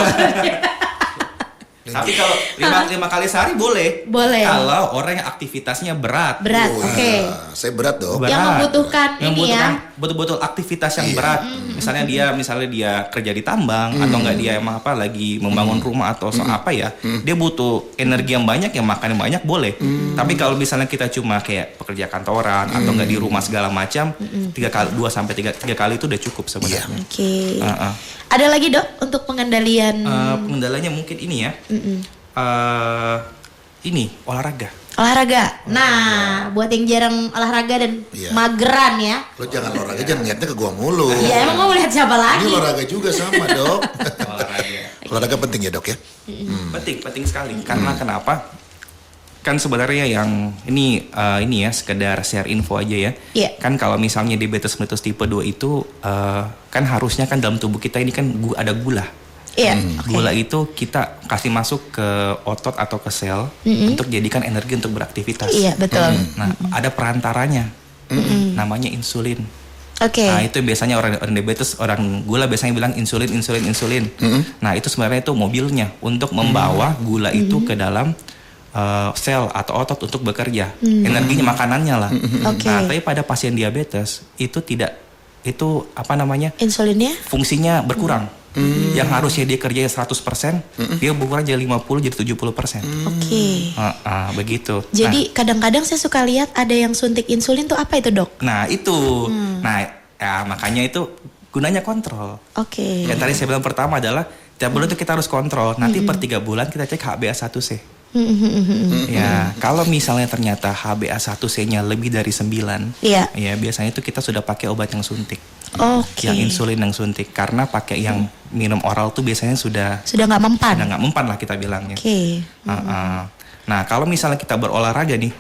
Tapi kalau 5 kali sehari boleh. Boleh. Kalau orang yang aktivitasnya berat. Oke. Saya berat dong. Yang membutuhkan betul-betul aktivitas yang berat. Misalnya dia kerja di tambang atau enggak dia emang lagi membangun rumah atau apa ya. Dia butuh energi yang banyak, yang makan yang banyak boleh. Tapi kalau misalnya kita cuma kayak pekerja kantoran atau enggak di rumah segala macam, 2 sampai 3 kali itu udah cukup sebenarnya. Oke. Ada lagi dok untuk pengendalian? Pengendaliannya mungkin ini ya. Ini olahraga. Nah, buat yang jarang olahraga dan mageran ya. Lo jangan olahraga, jangan niatnya ke gua mulu. Ya emang mau lihat siapa lagi? Ini olahraga juga sama dok. Olahraga. Olahraga penting ya dok ya. Penting sekali. Karena kenapa? Kan sebenarnya yang ini ya sekedar share info aja ya. Kan kalau misalnya diabetes mellitus tipe 2 itu kan harusnya kan dalam tubuh kita ini kan ada gula. Gula itu kita kasih masuk ke otot atau ke sel untuk jadikan energi untuk beraktivitas. Iya betul. Nah ada perantaranya, namanya insulin. Nah itu biasanya orang diabetes, orang gula biasanya bilang insulin. Nah itu sebenarnya itu mobilnya untuk membawa gula itu ke dalam sel atau otot untuk bekerja. Energinya makanannya lah. Nah tapi pada pasien diabetes itu tidak, itu insulinnya fungsinya berkurang. Yang harusnya dia kerjanya 100%, dia berkurang jadi 50 jadi 70%. Begitu. Jadi kadang-kadang saya suka lihat ada yang suntik insulin tuh apa itu dok? Nah itu, makanya itu gunanya kontrol. Yang tadi saya bilang pertama adalah tiap bulan itu kita harus kontrol. Nanti per 3 bulan kita cek HbA1c. Ya, kalau misalnya ternyata HbA1c-nya lebih dari 9, Iya. ya biasanya itu kita sudah pakai obat yang suntik. Oke. Yang insulin yang suntik, karena pakai yang minum oral tuh biasanya sudah Sudah nggak mempan. nggak mempan lah kita bilangnya. Oke. Nah, kalau misalnya kita berolahraga nih,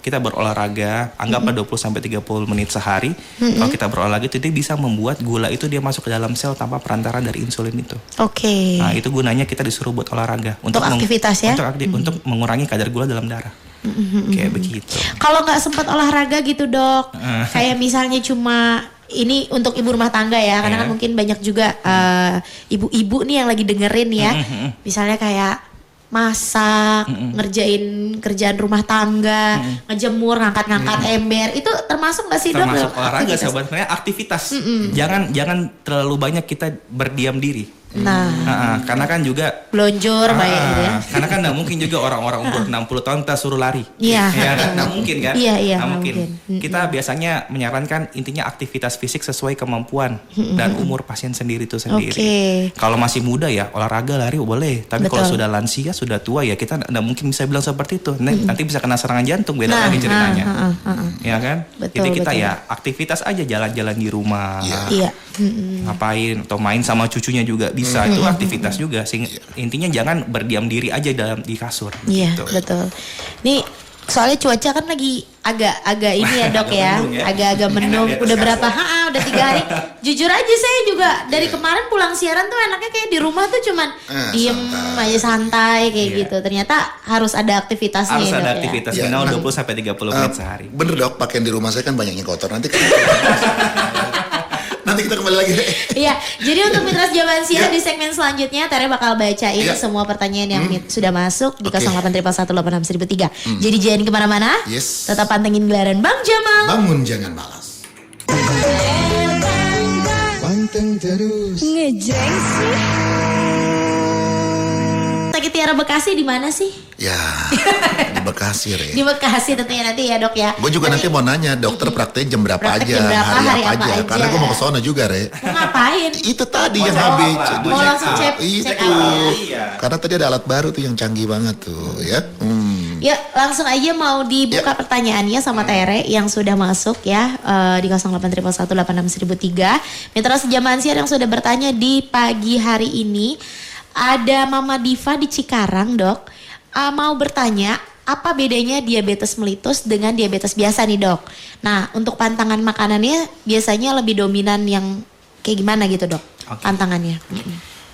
kita berolahraga anggaplah 20 sampai 30 menit sehari. Kalau kita berolahraga itu dia bisa membuat gula itu dia masuk ke dalam sel tanpa perantara dari insulin itu. Oke. Nah, itu gunanya kita disuruh buat olahraga Untuk aktivitas ya? Untuk mengurangi kadar gula dalam darah. Kayak begitu. Kalau nggak sempat olahraga gitu dok, kayak misalnya cuma ini untuk ibu rumah tangga ya, karena kan mungkin banyak juga ibu-ibu nih yang lagi dengerin ya, misalnya kayak masak, ngerjain kerjaan rumah tangga, ngejemur, ngangkat-ngangkat ember, itu termasuk nggak sih dok? Termasuk olahraga sebenarnya aktivitas. Jangan terlalu banyak kita berdiam diri. Nah, karena kan juga belonjor banyak gitu ya. Karena kan nggak mungkin juga orang-orang umur 60 tahun kita suruh lari. Iya. Ya, nggak mungkin kan? Iya, Nggak nggak mungkin. mungkin. Kita biasanya menyarankan intinya aktivitas fisik sesuai kemampuan dan umur pasien sendiri itu sendiri. Oke. Kalau masih muda ya olahraga lari boleh. Tapi kalau Betul. sudah lansia, sudah tua ya kita nggak mungkin bisa bilang seperti itu. Nanti bisa kena serangan jantung, beda lagi ceritanya. Ya kan? Betul, Jadi kita betul. ya aktivitas aja, jalan-jalan di rumah. Iya. Ngapain atau main sama cucunya juga bisa, itu aktivitas juga. Intinya jangan berdiam diri aja di kasur. Iya, gitu. betul. Nih soalnya cuaca kan lagi agak ini ya dok ya, mendung ya. agak-agak mendung. Enak di atas Udah kasur. berapa? Udah 3 hari. Jujur aja saya juga dari kemarin pulang siaran tuh enaknya kayak di rumah tuh cuman diem aja santai kayak gitu. Ternyata harus ada aktivitasnya Harus ya, ada dok, aktivitas Ya. minimal 20 sampai 30 menit sehari. Bener dok, pakaian di rumah saya kan banyaknya kotor. Nanti kita kembali lagi. Iya, jadi untuk Mitras Jaman Siar di segmen selanjutnya Tere bakal bacain semua pertanyaan yang sudah masuk di 08111863. Jadi jangan kemana-mana, Yes. tetap pantengin gelaran Bang Jamal. Bangun jangan malas. Panteng terus. Ngejreng sih. Sakit Tiara Bekasi di mana sih? Ya, di Bekasi, Re. Di Bekasi tentunya nanti ya dok ya. Gue juga nanti mau nanya, dokter praktek jam berapa Praktek aja, jam berapa, hari apa aja. Karena gue mau ke sana juga, Re. Mau ngapain? Itu tadi yang check habis. up, Mau langsung check Itu. out ya? Iya. Karena tadi ada alat baru tuh yang canggih banget tuh, ya. Ya langsung aja mau dibuka pertanyaannya sama Tere yang sudah masuk ya di 0811186003. Mitra Sejaman Siar yang sudah bertanya di pagi hari ini. Ada Mama Diva di Cikarang dok, mau bertanya apa bedanya diabetes mellitus dengan diabetes biasa nih dok. Nah untuk pantangan makanannya biasanya lebih dominan yang kayak gimana gitu dok? Oke. Pantangannya.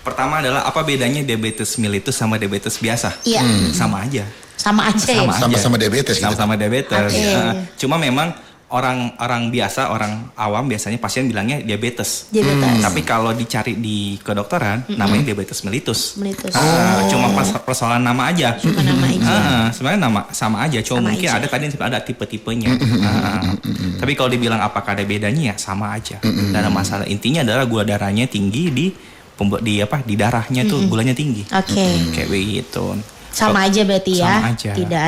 Pertama adalah apa bedanya diabetes mellitus sama diabetes biasa? Iya. Sama aja. Sama aja ya? Sama-sama diabetes gitu. Sama-sama diabetes. Oke. Cuma memang orang biasa, orang awam biasanya pasien bilangnya diabetes. Diabetes. Tapi kalau dicari di kedokteran namanya diabetes mellitus. Mellitus. Cuma persoalan nama aja. Cuma nama aja. Sebenarnya nama sama aja, cuma Sama mungkin aja. ada tadi ada tipe-tipenya. Tapi kalau dibilang apakah ada bedanya ya sama aja. Dan ada masalah intinya adalah gula darahnya tinggi di darahnya tuh gulanya tinggi. Oke. Kayak begitu. Sama aja berarti ya. Sama aja. Tidak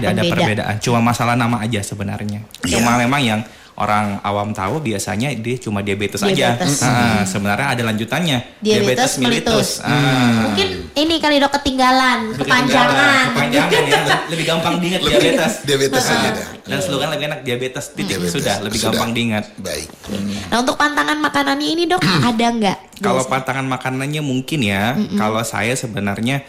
ada perbedaan. Cuma masalah nama aja sebenarnya. Cuma memang yang orang awam tahu biasanya dia cuma diabetes aja. Diabetes. Sebenarnya ada lanjutannya. Diabetes mellitus. Ah. Mungkin ini kali dok ketinggalan, kepanjangan. Kepanjangan ya. Lebih gampang diingat diabetes. Diabetes aja dah. Dan slogan lebih enak diabetes. Titik. Diabetes. Sudah lebih Sudah. gampang diingat. Baik. Nah untuk pantangan makanannya ini dok ada nggak? Kalau biasanya? pantangan makanannya mungkin ya. Kalau saya sebenarnya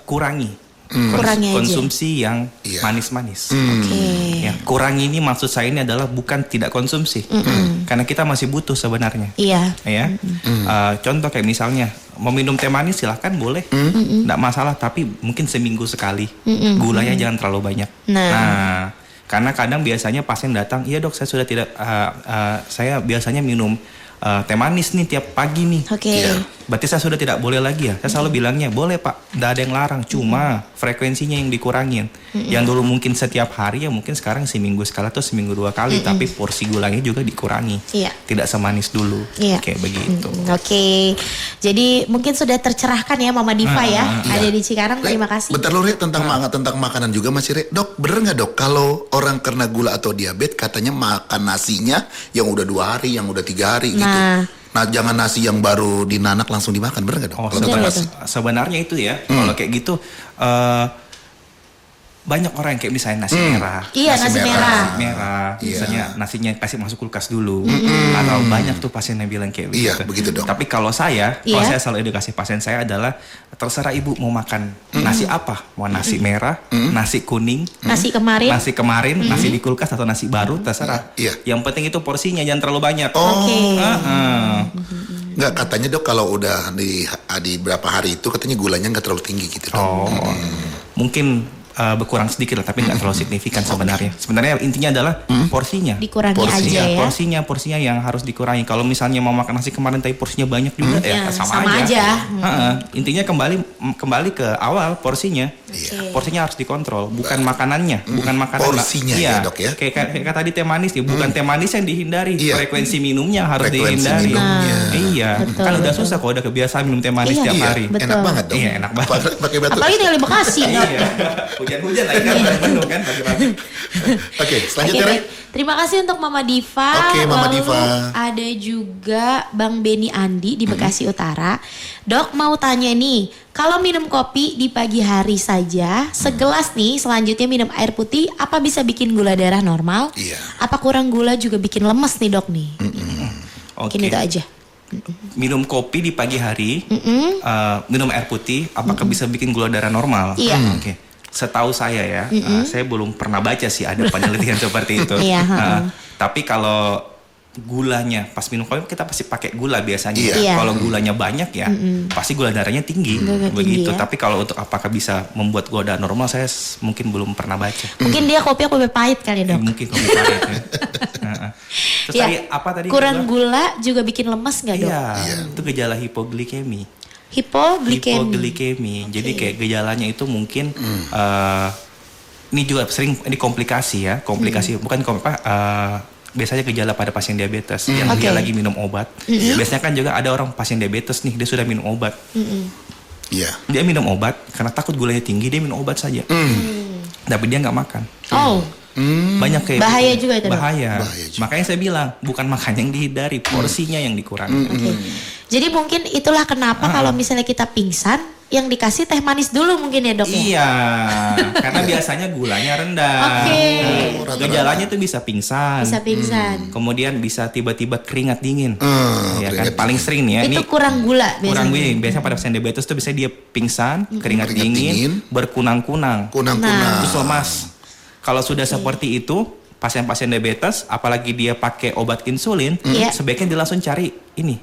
kurangi. Kurangi aja. Konsumsi yang Iya. manis-manis. Oke. Ya, kurangi ini maksud saya ini adalah bukan tidak konsumsi, karena kita masih butuh sebenarnya. Iya. Ya, contoh kayak misalnya mau minum teh manis silahkan boleh, nggak masalah, tapi mungkin seminggu sekali, gulanya jangan terlalu banyak. Nah. Karena kadang biasanya pasien datang, iya dok saya sudah tidak, saya biasanya minum teh manis nih tiap pagi nih. Oke. Iya. Berarti saya sudah tidak boleh lagi ya? Saya selalu bilangnya, boleh pak, tidak ada yang larang. Cuma frekuensinya yang dikurangin. Yang dulu mungkin setiap hari ya mungkin sekarang seminggu sekali atau seminggu 2 kali. Tapi porsi gulanya juga dikurangi. Iya. Tidak semanis dulu. Iya. Kayak begitu. Oke. Jadi mungkin sudah tercerahkan ya Mama Diva ya. Ada di Cikarang, terima kasih. Bentar lo, Re, tentang makanan juga masih, Re. Dok, bener nggak dok kalau orang kena gula atau diabetes katanya makan nasinya yang udah 2 hari, yang udah 3 hari gitu. Nah, jangan nasi yang baru dinanak langsung dimakan, bener nggak dok? Oh, Kalau dokter benar Mas? itu. sebenarnya itu ya, kalau kayak gitu banyak orang yang kayak misalnya nasi merah. Iya, nasi merah. Nasi merah, Iya. misalnya nasinya kasih masuk kulkas dulu. Atau banyak tuh pasien yang bilang kayak Iya, begitu. begitu, Dok. Tapi kalau saya Iya. selalu edukasi pasien saya adalah terserah ibu mau makan nasi apa, mau nasi merah, nasi kuning, Nasi kemarin. nasi kemarin, nasi di kulkas atau nasi baru, terserah. Iya. Yang penting itu porsinya jangan terlalu banyak. Oke. Nggak, katanya dok kalau udah di berapa hari itu katanya gulanya nggak terlalu tinggi gitu dok. Oh, mungkin berkurang sedikit lah, tapi nggak terlalu signifikan sebenarnya. Sebenarnya intinya adalah porsinya. Dikurangi Porsi. aja ya. Porsinya yang harus dikurangi. Kalau misalnya mau makan nasi kemarin tapi porsinya banyak juga Ya, ya sama sama aja. Intinya kembali ke awal porsinya. Iya. Porsinya harus dikontrol, bukan makanannya, bukan makanan. Porsinya ya, Dok, ya. Kayak tadi teh manis ya, bukan teh manis yang dihindari, Iya. frekuensi minumnya harus Frekuensi dihindari. minumnya. Iya, Betul, kan udah betul. susah kalau udah kebiasaan minum teh manis Iya, tiap Iya, hari. Betul. enak banget dong. Iya, enak banget. Pakai batu. Apalagi tinggal di Bekasi. Dok. Iya, hujan-hujan lagi kan, Bandung kan pagi-pagi. Oke, selanjutnya Oke, Rey. baik. Terima kasih untuk Mama Diva. Oke, Mama Lalu Diva. ada juga Bang Beni Andi di Bekasi Utara. Dok mau tanya nih, kalau minum kopi di pagi hari saja, segelas nih selanjutnya minum air putih, apa bisa bikin gula darah normal? Iya. Apa kurang gula juga bikin lemes nih dok nih? Mungkin Oke. itu aja. Minum kopi di pagi hari, minum air putih, apakah bisa bikin gula darah normal? Iya. Oke. Setahu saya ya, saya belum pernah baca sih ada penelitian seperti itu. Iya, Tapi kalau gulanya pas minum kopi kita pasti pakai gula biasanya. Iya. Iya. Kalau gulanya banyak ya, pasti gula darahnya tinggi. Gula tinggi Begitu. ya. Tapi kalau untuk apakah bisa membuat gula darah normal, saya mungkin belum pernah baca. Mungkin dia kopi pahit kali dok. Mungkin kopi pahit ya. Heeh. Terus Iya. tadi apa tadi? Kurang Gula? gula juga bikin lemes nggak dok? Iya, itu gejala hipoglikemi. Hipoglikemi. Jadi kayak gejalanya itu mungkin ini juga sering ini komplikasi ya, bukan biasanya gejala pada pasien diabetes yang dia Oke. lagi minum obat. Biasanya kan juga ada orang pasien diabetes nih, dia sudah minum obat. Iya. Dia minum obat karena takut gulanya tinggi, dia minum obat saja. Tapi dia nggak makan. Oh, Banyak kayak Bahaya gitu. juga itu, Dok. Bahaya. Bahaya juga. Makanya saya bilang bukan makan yang dihindari, porsinya yang dikurangi. oke. Jadi mungkin itulah kenapa kalau misalnya kita pingsan, yang dikasih teh manis dulu mungkin ya dok ya? Iya, karena biasanya gulanya rendah. Oke. Nah, gejalanya tuh bisa pingsan. Bisa pingsan. Kemudian bisa tiba-tiba keringat dingin. Ya kan, keringat paling sering nih ya. Itu Ini kurang gula kurang biasanya. gini. Biasanya pada pasien diabetes tuh biasanya dia pingsan, keringat Keringat dingin. dingin, berkunang-kunang, Kunang-kunang. terus lemas. Kalau sudah seperti itu, pasien-pasien diabetes, apalagi dia pakai obat insulin, Iya. sebaiknya dia langsung cari ini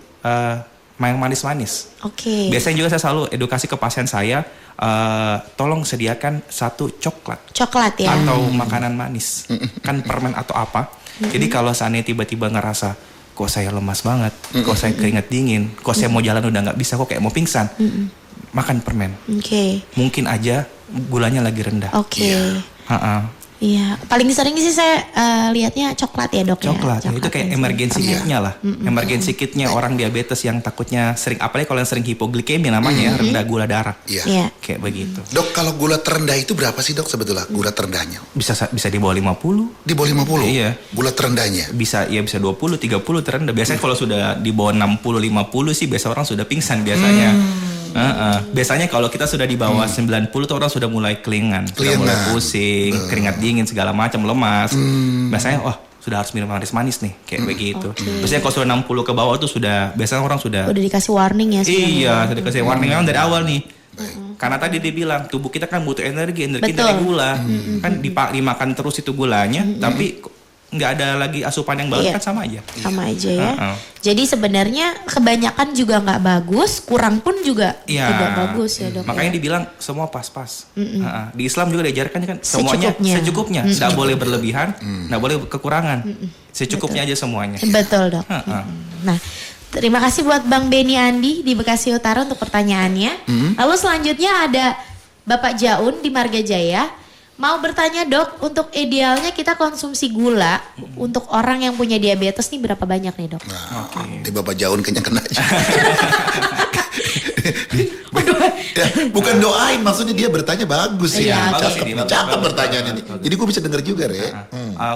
yang manis-manis. Oke. Biasanya juga saya selalu edukasi ke pasien saya, tolong sediakan satu coklat Coklat ya. atau makanan manis, kan permen atau apa. Jadi kalau seandainya tiba-tiba ngerasa, kok saya lemas banget, kok saya keringat dingin, kok saya mau jalan udah nggak bisa, kok kayak mau pingsan, makan permen. Oke. Mungkin aja gulanya lagi rendah. Oke. Ha-ha. Iya, paling sering sih saya lihatnya coklat ya dok Coklat, ya. itu kayak dan emergency permen. kitnya lah. Emergency kitnya orang diabetes yang takutnya sering, apalagi kalau yang sering hipoglikemi namanya, rendah gula darah. Iya. Iya. Kayak begitu. Dok, kalau gula terendah itu berapa sih dok sebetulnya gula terendahnya? Bisa di bawah 50. Di bawah 50? Iya. Gula terendahnya? Bisa 20, 30 terendah. Biasanya kalau sudah di bawah 60, 50 sih biasa orang sudah pingsan biasanya. Biasanya kalau kita sudah di bawah 90 tuh orang sudah mulai kelingan, sudah mulai pusing, keringat dingin segala macam, lemas. Biasanya wah sudah harus minum manis-manis nih kayak begitu. Biasanya kalau sudah 60 ke bawah tuh sudah biasanya orang sudah Udah dikasih warning ya sebenarnya. iya, sudah kasih warning memang dari awal nih. Karena tadi dia bilang tubuh kita kan butuh energi Betul. dari gula. Kan dimakan terus itu gulanya, tapi nggak ada lagi asupan yang bagus Iya. kan sama aja. Sama aja ya. Heeh. Jadi sebenarnya kebanyakan juga nggak bagus, kurang pun juga Iya. tidak bagus ya dok. Makanya ya. dibilang semua pas-pas. Di Islam juga diajarkan kan semuanya Secukupnya. secukupnya. Nggak boleh berlebihan, nggak boleh kekurangan. Secukupnya aja semuanya. Betul dok. Heeh. Nah, terima kasih buat Bang Beni Andi di Bekasi Utara untuk pertanyaannya. Lalu selanjutnya ada Bapak Jaun di Marga Jaya. Mau bertanya dok, untuk idealnya kita konsumsi gula untuk orang yang punya diabetes nih berapa banyak nih dok? Nah, di Bapak Jaun kayaknya kena aja. Waduh, Ya, bukan doain, maksudnya dia bertanya bagus sih. Iya, Cakep oke. nih, cakep pertanyaannya nih. Jadi gue bisa denger juga, Re.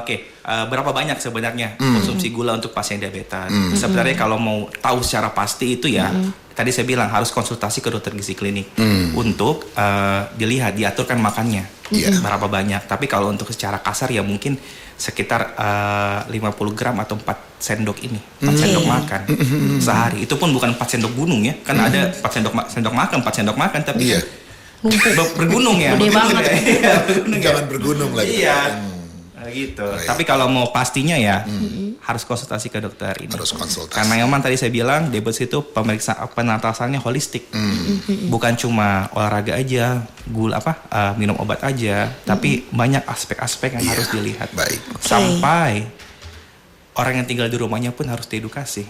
Oke, berapa banyak sebenarnya konsumsi gula untuk pasien diabetes? Sebenarnya kalau mau tahu secara pasti itu ya, tadi saya bilang harus konsultasi ke dokter gizi klinik untuk dilihat, diaturkan makannya berapa banyak. Tapi kalau untuk secara kasar ya mungkin sekitar 50 gram atau 4 sendok ini, 4 sendok makan sehari. Itu pun bukan 4 sendok gunung ya, kan ada 4 sendok makan, 4 sendok makan, tapi Iya. bergunung ya. Gede banget. Iya, bergunung ya. Jangan bergunung lagi. Iya. Gitu. Tapi kalau mau pastinya ya harus konsultasi ke dokter ini. Harus konsultasi. Karena memang tadi saya bilang diabetes itu pemeriksaan penatasannya holistik. Bukan cuma olahraga aja, minum obat aja, tapi banyak aspek-aspek yang harus dilihat. Baik. Sampai orang yang tinggal di rumahnya pun harus diedukasi.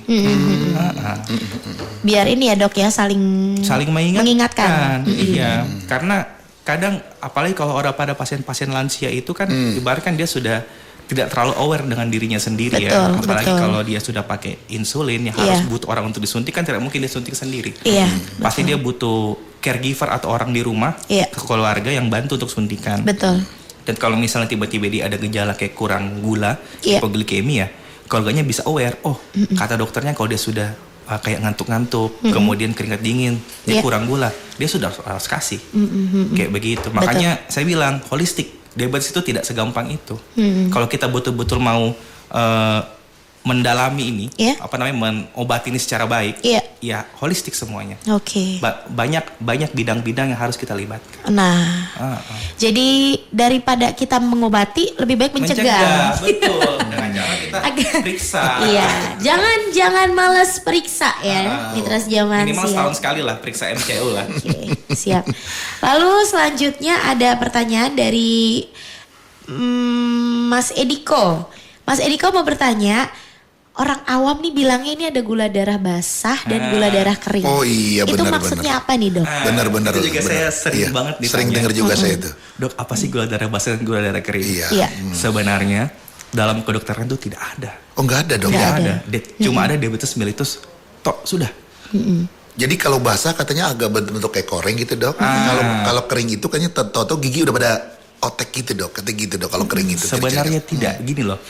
Biar ini ya dok ya saling mengingatkan. Iya, karena kadang apalagi kalau orang pada pasien-pasien lansia itu kan ibaratkan dia sudah tidak terlalu aware dengan dirinya sendiri ya. Apalagi kalau dia sudah pakai insulin yang harus butuh orang untuk disuntik kan tidak mungkin disuntik sendiri. Pasti dia butuh caregiver atau orang di rumah, keluarga yang bantu untuk suntikan. Betul. Dan kalau misalnya tiba-tiba dia ada gejala kayak kurang gula, hipoglikemia, keluarganya bisa aware. Oh, kata dokternya kalau dia sudah kayak ngantuk-ngantuk, kemudian keringat dingin, dia kurang gula, dia sudah harus kasih. Kayak begitu. Makanya saya bilang holistik. Diabetes itu tidak segampang itu. Kalau kita betul-betul mau mendalami ini, mengobati ini secara baik, ya holistik semuanya. Banyak bidang-bidang yang harus kita libatkan. Nah, jadi daripada kita mengobati, lebih baik mencegah. Betul. Dengan cara kita periksa. Iya, jangan malas periksa ya, Mitra Zaman Minimal siap. setahun sekali lah periksa MCU lah. Oke, siap. Lalu selanjutnya ada pertanyaan dari Mas Ediko. Mas Ediko mau bertanya, orang awam nih bilangnya ini ada gula darah basah dan gula darah kering. Oh iya, itu benar. maksudnya apa nih dok? Benar-benar. Itu juga saya sering banget ditanya. Sering dengar juga saya itu. Dok, apa sih gula darah basah dan gula darah kering? Iya. Sebenarnya dalam kedokteran itu tidak ada. Oh nggak ada dong. Nggak Tidak ada. Cuma ada diabetes mellitus. Tok, sudah. Jadi kalau basah katanya agak bentuk kayak koreng gitu dok. Kalau kering itu kayaknya toto gigi udah pada otek gitu dok. Kata gitu dok kalau kering itu. Sebenarnya tidak. Gini loh.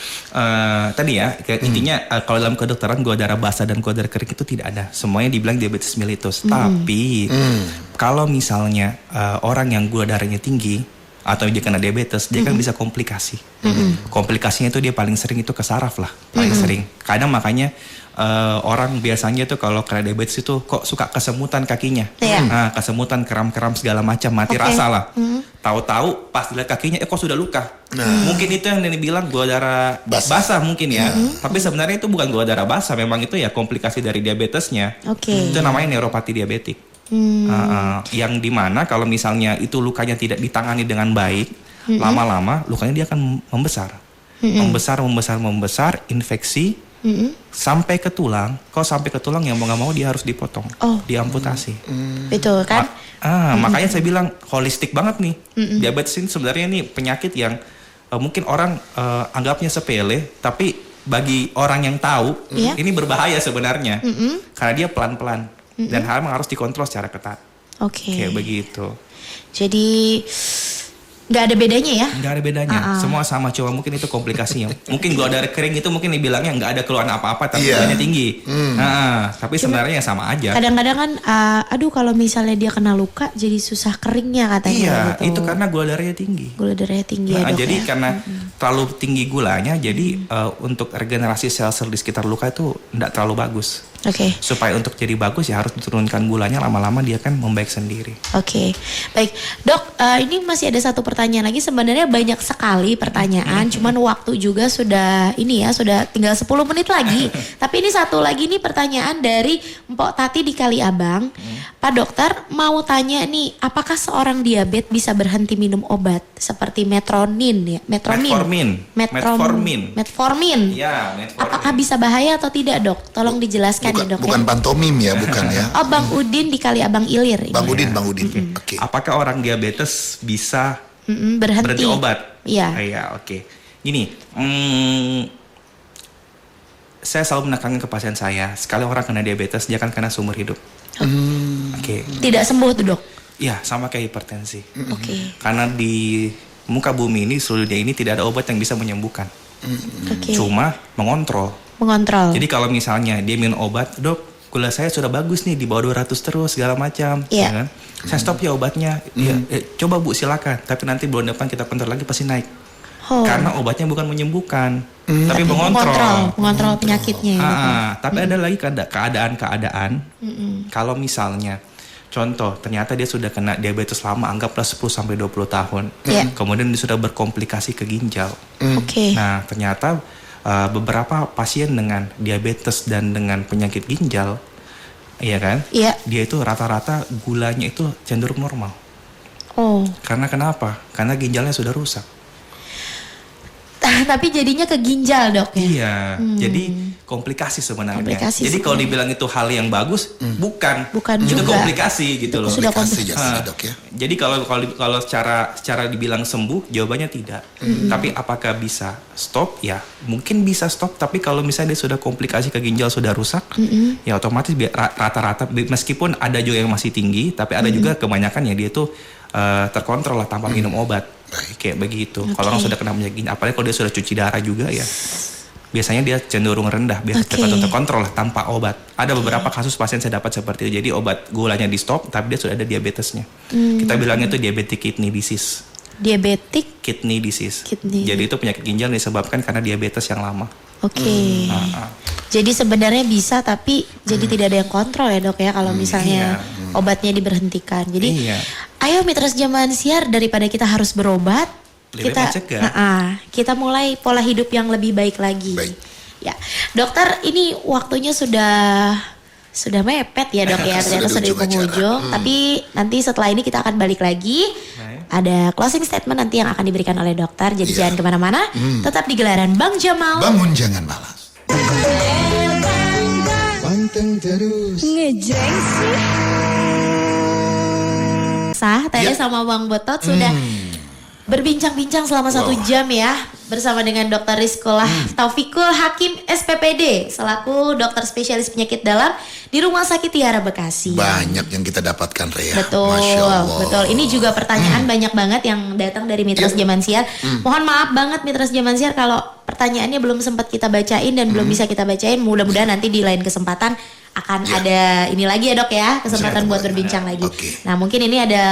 Tadi ya kayak intinya kalau dalam kedokteran gula darah basah dan gula darah kering itu tidak ada. Semuanya dibilang diabetes mellitus. Tapi kalau misalnya orang yang gula darahnya tinggi atau dia kena diabetes, dia kan bisa komplikasi. Komplikasinya itu dia paling sering itu ke saraf lah, paling sering. Kadang makanya orang biasanya tuh kalau kena diabetes itu kok suka kesemutan kakinya. Nah, kesemutan, kram-kram segala macam, mati rasa lah. Tahu-tahu pas dilihat kakinya kok sudah luka. Mungkin itu yang dibilang gula darah basah mungkin ya. Tapi sebenarnya itu bukan gula darah basah, memang itu ya komplikasi dari diabetesnya. Itu namanya neuropati diabetik. Yang dimana kalau misalnya itu lukanya tidak ditangani dengan baik, lama-lama lukanya dia akan membesar. Membesar, infeksi, sampai ke tulang. Kalau sampai ke tulang ya mau nggak mau dia harus dipotong, diamputasi. Betul kan? Makanya saya bilang holistik banget nih. Diabetes ini sebenarnya nih penyakit yang mungkin orang anggapnya sepele, tapi bagi orang yang tahu ini berbahaya sebenarnya. Karena dia pelan-pelan dan harus dikontrol secara ketat. Kayak begitu. Jadi nggak ada bedanya ya? Nggak ada bedanya, semua sama, cuma mungkin itu komplikasinya. Mungkin gula darah kering itu mungkin dibilangnya nggak ada keluhan apa-apa, tapi gulanya tinggi. Tapi sebenarnya sama aja. Kadang-kadang kan, aduh kalau misalnya dia kena luka jadi susah keringnya katanya. Iya, gitu. itu karena gula darahnya tinggi. Gula darahnya tinggi ya dok jadi ya? karena terlalu tinggi gulanya, jadi untuk regenerasi sel-sel di sekitar luka itu nggak terlalu bagus. Supaya untuk jadi bagus ya harus diturunkan gulanya, lama-lama dia kan membaik sendiri. Baik dok, ini masih ada satu pertanyaan lagi. Sebenarnya banyak sekali pertanyaan, cuman waktu juga sudah sudah tinggal 10 menit lagi. Tapi ini satu lagi nih pertanyaan dari Mpok Tati di Kaliabang. Pak dokter mau tanya nih, apakah seorang diabetes bisa berhenti minum obat seperti metformin? Metformin. Ya, metformin. Apakah bisa bahaya atau tidak dok? Tolong dijelaskan ya dok. Bukan pantomim ya, bukan ya. Oh, Bang Udin di Kaliabang Ilir. Bang Udin. Apakah orang diabetes bisa berhenti obat? Iya. Gini, saya selalu menekankan ke pasien saya, sekali orang kena diabetes dia akan kena seumur hidup. Oke. Tidak sembuh tuh dok? Ya, sama kayak hipertensi. Oke. Karena di muka bumi ini, seluruh dunia ini tidak ada obat yang bisa menyembuhkan. Oke. Cuma mengontrol. Mengontrol. Jadi kalau misalnya dia minum obat, dok, gula saya sudah bagus nih di bawah 200 terus segala macam, Iya. ya kan? Saya stop ya obatnya. Ya, coba Bu silakan. Tapi nanti bulan depan kita kontrol lagi pasti naik. Oh. Karena obatnya bukan menyembuhkan, tapi mengontrol. Mengontrol penyakitnya. Ya, dok, ya? Tapi ada lagi keadaan-keadaan. Kalau misalnya contoh, ternyata dia sudah kena diabetes lama, anggaplah 10 sampai 20 tahun. Iya. Kemudian dia sudah berkomplikasi ke ginjal. Oke. Nah, ternyata beberapa pasien dengan diabetes dan dengan penyakit ginjal, iya kan? Iya. Dia itu rata-rata gulanya itu cenderung normal. Oh. Karena kenapa? Karena ginjalnya sudah rusak. Tapi jadinya ke ginjal dok ya? Iya, jadi komplikasi sebenarnya. Komplikasi Jadi kalau sebenarnya. dibilang itu hal yang bagus, bukan itu juga. komplikasi gitu loh. Sudah Komplikasi komplikasi. ya dok ya. Jadi kalau secara dibilang sembuh, jawabannya tidak. Tapi apakah bisa stop? Ya, mungkin bisa stop. Tapi kalau misalnya dia sudah komplikasi ke ginjal sudah rusak, ya otomatis rata-rata meskipun ada juga yang masih tinggi, tapi ada juga kebanyakan ya dia tuh terkontrol lah tanpa minum obat. Kayak begitu. Kalau orang sudah kena penyakit ginjal, apalagi kalau dia sudah cuci darah juga ya, biasanya dia cenderung rendah, biasanya terkontrol lah tanpa obat. Ada beberapa kasus pasien saya dapat seperti itu. Jadi obat gulanya di stop, tapi dia sudah ada diabetesnya. Kita bilangnya itu diabetic kidney disease. Diabetik. Kidney disease. Kidney. Jadi itu penyakit ginjal disebabkan karena diabetes yang lama. Oke. Jadi sebenarnya bisa tapi jadi tidak ada yang kontrol ya dok ya kalau misalnya obatnya diberhentikan. Jadi ayo mitra zaman siar, daripada kita harus berobat, Lebih kita mencegah. kita mulai pola hidup yang lebih baik lagi. Baik. Ya, dokter, ini waktunya sudah mepet ya dok ya, ternyata sudah di penghujung. Tapi nanti setelah ini kita akan balik lagi. Ada closing statement nanti yang akan diberikan oleh dokter. Jadi jangan kemana-mana, tetap di Gelaran Bang Jamal. Bangun jangan malas. Panteng terus. Ngejreng sih. Tadi sama Bang Botot sudah berbincang-bincang selama 1 jam ya bersama dengan Dr. Rizkolah Taufikul Hakim SPPD selaku dokter spesialis penyakit dalam di Rumah Sakit Tiara Bekasi. Banyak yang kita dapatkan Rea. Betul, Masya Allah. betul. Ini juga pertanyaan banyak banget yang datang dari Mitras Zaman Siar. Mohon maaf banget Mitras Zaman Siar kalau pertanyaannya belum sempat kita bacain dan belum bisa kita bacain. Mudah-mudahan nanti di lain kesempatan akan ada ini lagi ya dok ya, kesempatan buat berbincang lagi. Nah mungkin ini ada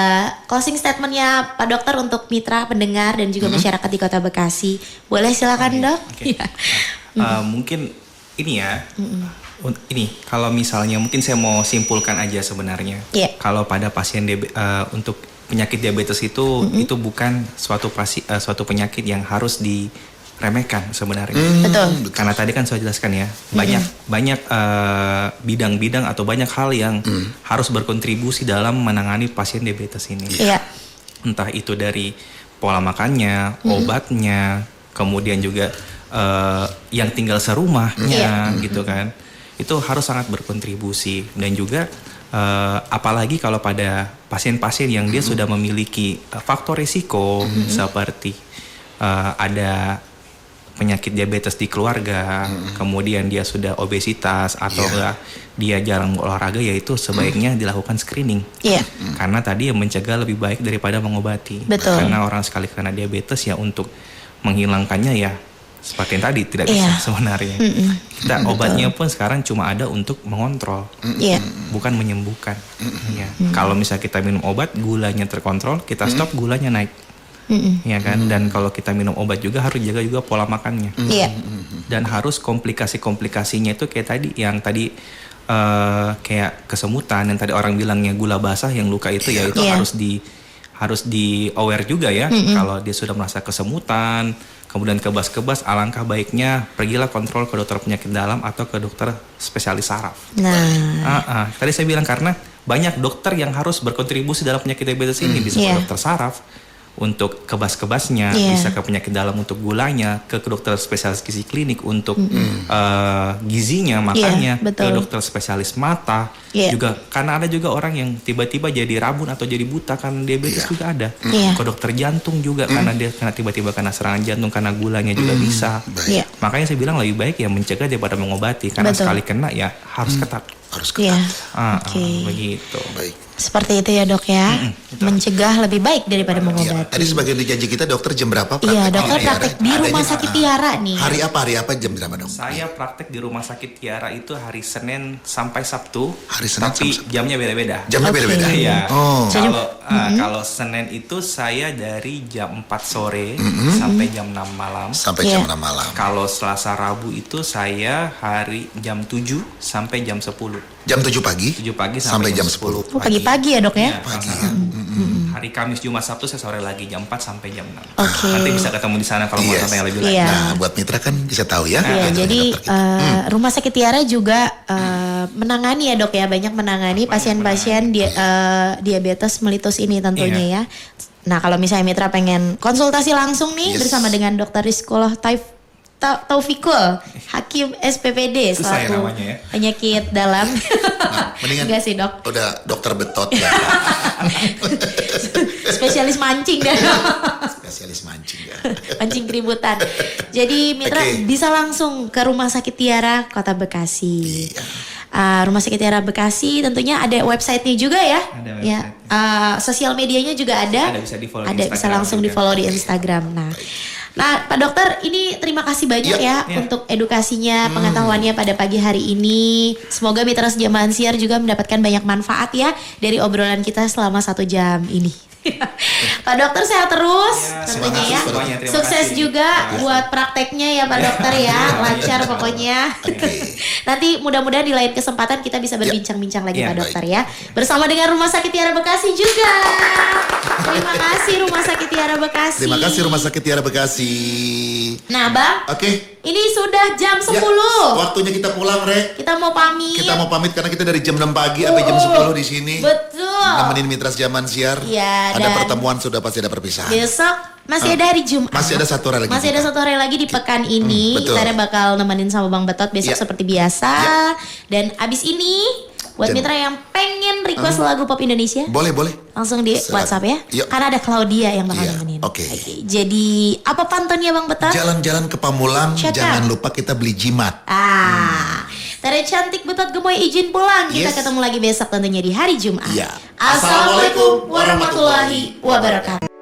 closing statementnya Pak Dokter untuk mitra pendengar dan juga masyarakat di Kota Bekasi. Boleh silakan dok. Mungkin ini ya. Ini kalau misalnya mungkin saya mau simpulkan aja sebenarnya. Kalau pada pasien untuk penyakit diabetes itu bukan suatu penyakit yang harus diremehkan sebenarnya. Betul. Karena tadi kan saya jelaskan ya, banyak bidang-bidang atau banyak hal yang harus berkontribusi dalam menangani pasien diabetes ini. Entah itu dari pola makannya, obatnya, kemudian juga yang tinggal serumahnya gitu kan. Itu harus sangat berkontribusi. Dan juga apalagi kalau pada pasien-pasien yang dia sudah memiliki faktor risiko seperti ada penyakit diabetes di keluarga, kemudian dia sudah obesitas atau dia jarang olahraga, yaitu sebaiknya dilakukan screening. Karena tadi yang mencegah lebih baik daripada mengobati. Betul. Karena orang sekali kena diabetes ya untuk menghilangkannya ya seperti yang tadi tidak bisa sebenarnya. Kita obatnya pun sekarang cuma ada untuk mengontrol, bukan menyembuhkan. Kalau misalnya kita minum obat, gulanya terkontrol, kita stop gulanya naik. Ya kan, dan kalau kita minum obat juga harus jaga juga pola makannya. Dan harus komplikasinya itu kayak tadi yang tadi kayak kesemutan yang tadi orang bilangnya gula basah yang luka itu ya itu harus di aware juga ya. Kalau dia sudah merasa kesemutan, kemudian kebas-kebas, alangkah baiknya pergilah kontrol ke dokter penyakit dalam atau ke dokter spesialis saraf. Tadi saya bilang karena banyak dokter yang harus berkontribusi dalam penyakit diabetes ini, bisa ke dokter saraf untuk kebas-kebasnya, bisa ke penyakit dalam untuk gulanya, ke dokter spesialis gizi klinik untuk gizinya, makannya, ke dokter spesialis mata, juga karena ada juga orang yang tiba-tiba jadi rabun atau jadi buta karena diabetes juga ada, ke dokter jantung juga karena dia tiba-tiba kena serangan jantung karena gulanya juga bisa. Makanya saya bilang lebih baik ya mencegah daripada mengobati, karena sekali kena ya harus ketat. Harus Iya. ketat. Oke. Begitu. Baik. Seperti itu ya dok ya. Mencegah lebih baik daripada Iya. mengobati. Tadi sebagai janji kita dokter jam berapa praktek? Iya, dokter Tiara? praktek di Rumah Adanya, Sakit Tiara nih. Hari apa jam berapa dong? Saya praktek di Rumah Sakit Tiara itu hari Senin sampai Sabtu. Hari Senin tapi sampai Sabtu. jamnya beda-beda. Jamnya Oke. beda-beda. Iya. Oh. Jadi- Kalau Senin itu saya dari jam 4 sore sampai jam 6 malam. Sampai Iya. jam 6 malam. Kalau Selasa Rabu itu saya hari jam 7 sampai jam 10. Jam 7 pagi? 7 pagi sampai sampai jam jam 10. Oh, pagi-pagi ya dok ya. Iya, Pagi Selasa ya. Rabu. Hari Kamis, Jumat, Sabtu saya sore lagi jam 4 sampai jam 6. Oke. Nanti bisa ketemu di sana kalau mau Yes. tanya lebih Iya. lanjut. Nah, buat mitra kan bisa tahu ya. Iya, Gitu, jadi dokter kita. Rumah Sakit Tiara juga menangani ya dok ya, banyak menangani pasien-pasien diabetes mellitus ini tentunya ya. Nah kalau misalnya mitra pengen konsultasi langsung nih Yes. bersama dengan Dokter Rizqullah Taufikul, Hakim SPPD Susah ya selaku namanya ya. penyakit dalam. Mendingan Enggak sih dok, udah dokter betot ya. spesialis mancing deh. Spesialis mancing ya. Mancing keributan. Jadi mitra Oke. bisa langsung ke Rumah Sakit Tiara Kota Bekasi. Iya. Rumah Sakit Tiara Bekasi tentunya ada websitenya juga ya. Ada Ya. Sosial medianya juga ada. Ada, bisa di-follow di Ada, bisa Instagram langsung juga. di follow di Instagram. Nah, Pak Dokter, ini terima kasih banyak ya Iya. untuk edukasinya, pengetahuannya pada pagi hari ini. Semoga mitra Sejaman Siar juga mendapatkan banyak manfaat ya dari obrolan kita selama 1 jam ini. Pak Dokter sehat terus Ya, tentunya semangat ya. semuanya, terima Sukses kasih. juga buat prakteknya ya Pak Dokter ya. Lancar pokoknya. Nanti mudah-mudahan di lain kesempatan kita bisa berbincang-bincang lagi Ya, Pak baik. Dokter ya. Bersama dengan Rumah Sakit Tiara Bekasi juga. Terima kasih Rumah Sakit Tiara Bekasi. Terima kasih Rumah Sakit Tiara Bekasi. Nah Bang, Oke. ini sudah jam 10. Ya, waktunya kita pulang, Re. Kita mau pamit. Kita mau pamit karena kita dari jam 6 pagi sampai jam 10 di sini. Betul. Nemenin mitra Sejaman Siar. Iya, Ada dan pertemuan sudah pasti ada perpisahan. Besok masih ada hari Jumat. Masih ada 1 hari lagi. Masih ada kita. 1 hari lagi di pekan ini. betul. Kita bakal nemenin sama Bang Betot besok Ya. seperti biasa. Ya. Dan abis ini buat Jam- mitra yang pengen request lagu pop Indonesia, Boleh. langsung di Silakan. WhatsApp ya. Yuk. Karena ada Claudia yang bakal Iya, nemenin. oke. Jadi apa pantunnya Bang Betot? Jalan-jalan ke Pamulang, Cakap. jangan lupa kita beli jimat. Tere cantik Betot gemoy izin pulang. Kita Yes. ketemu lagi besok tentunya di hari Jumat. Iya. Assalamualaikum warahmatullahi wabarakatuh.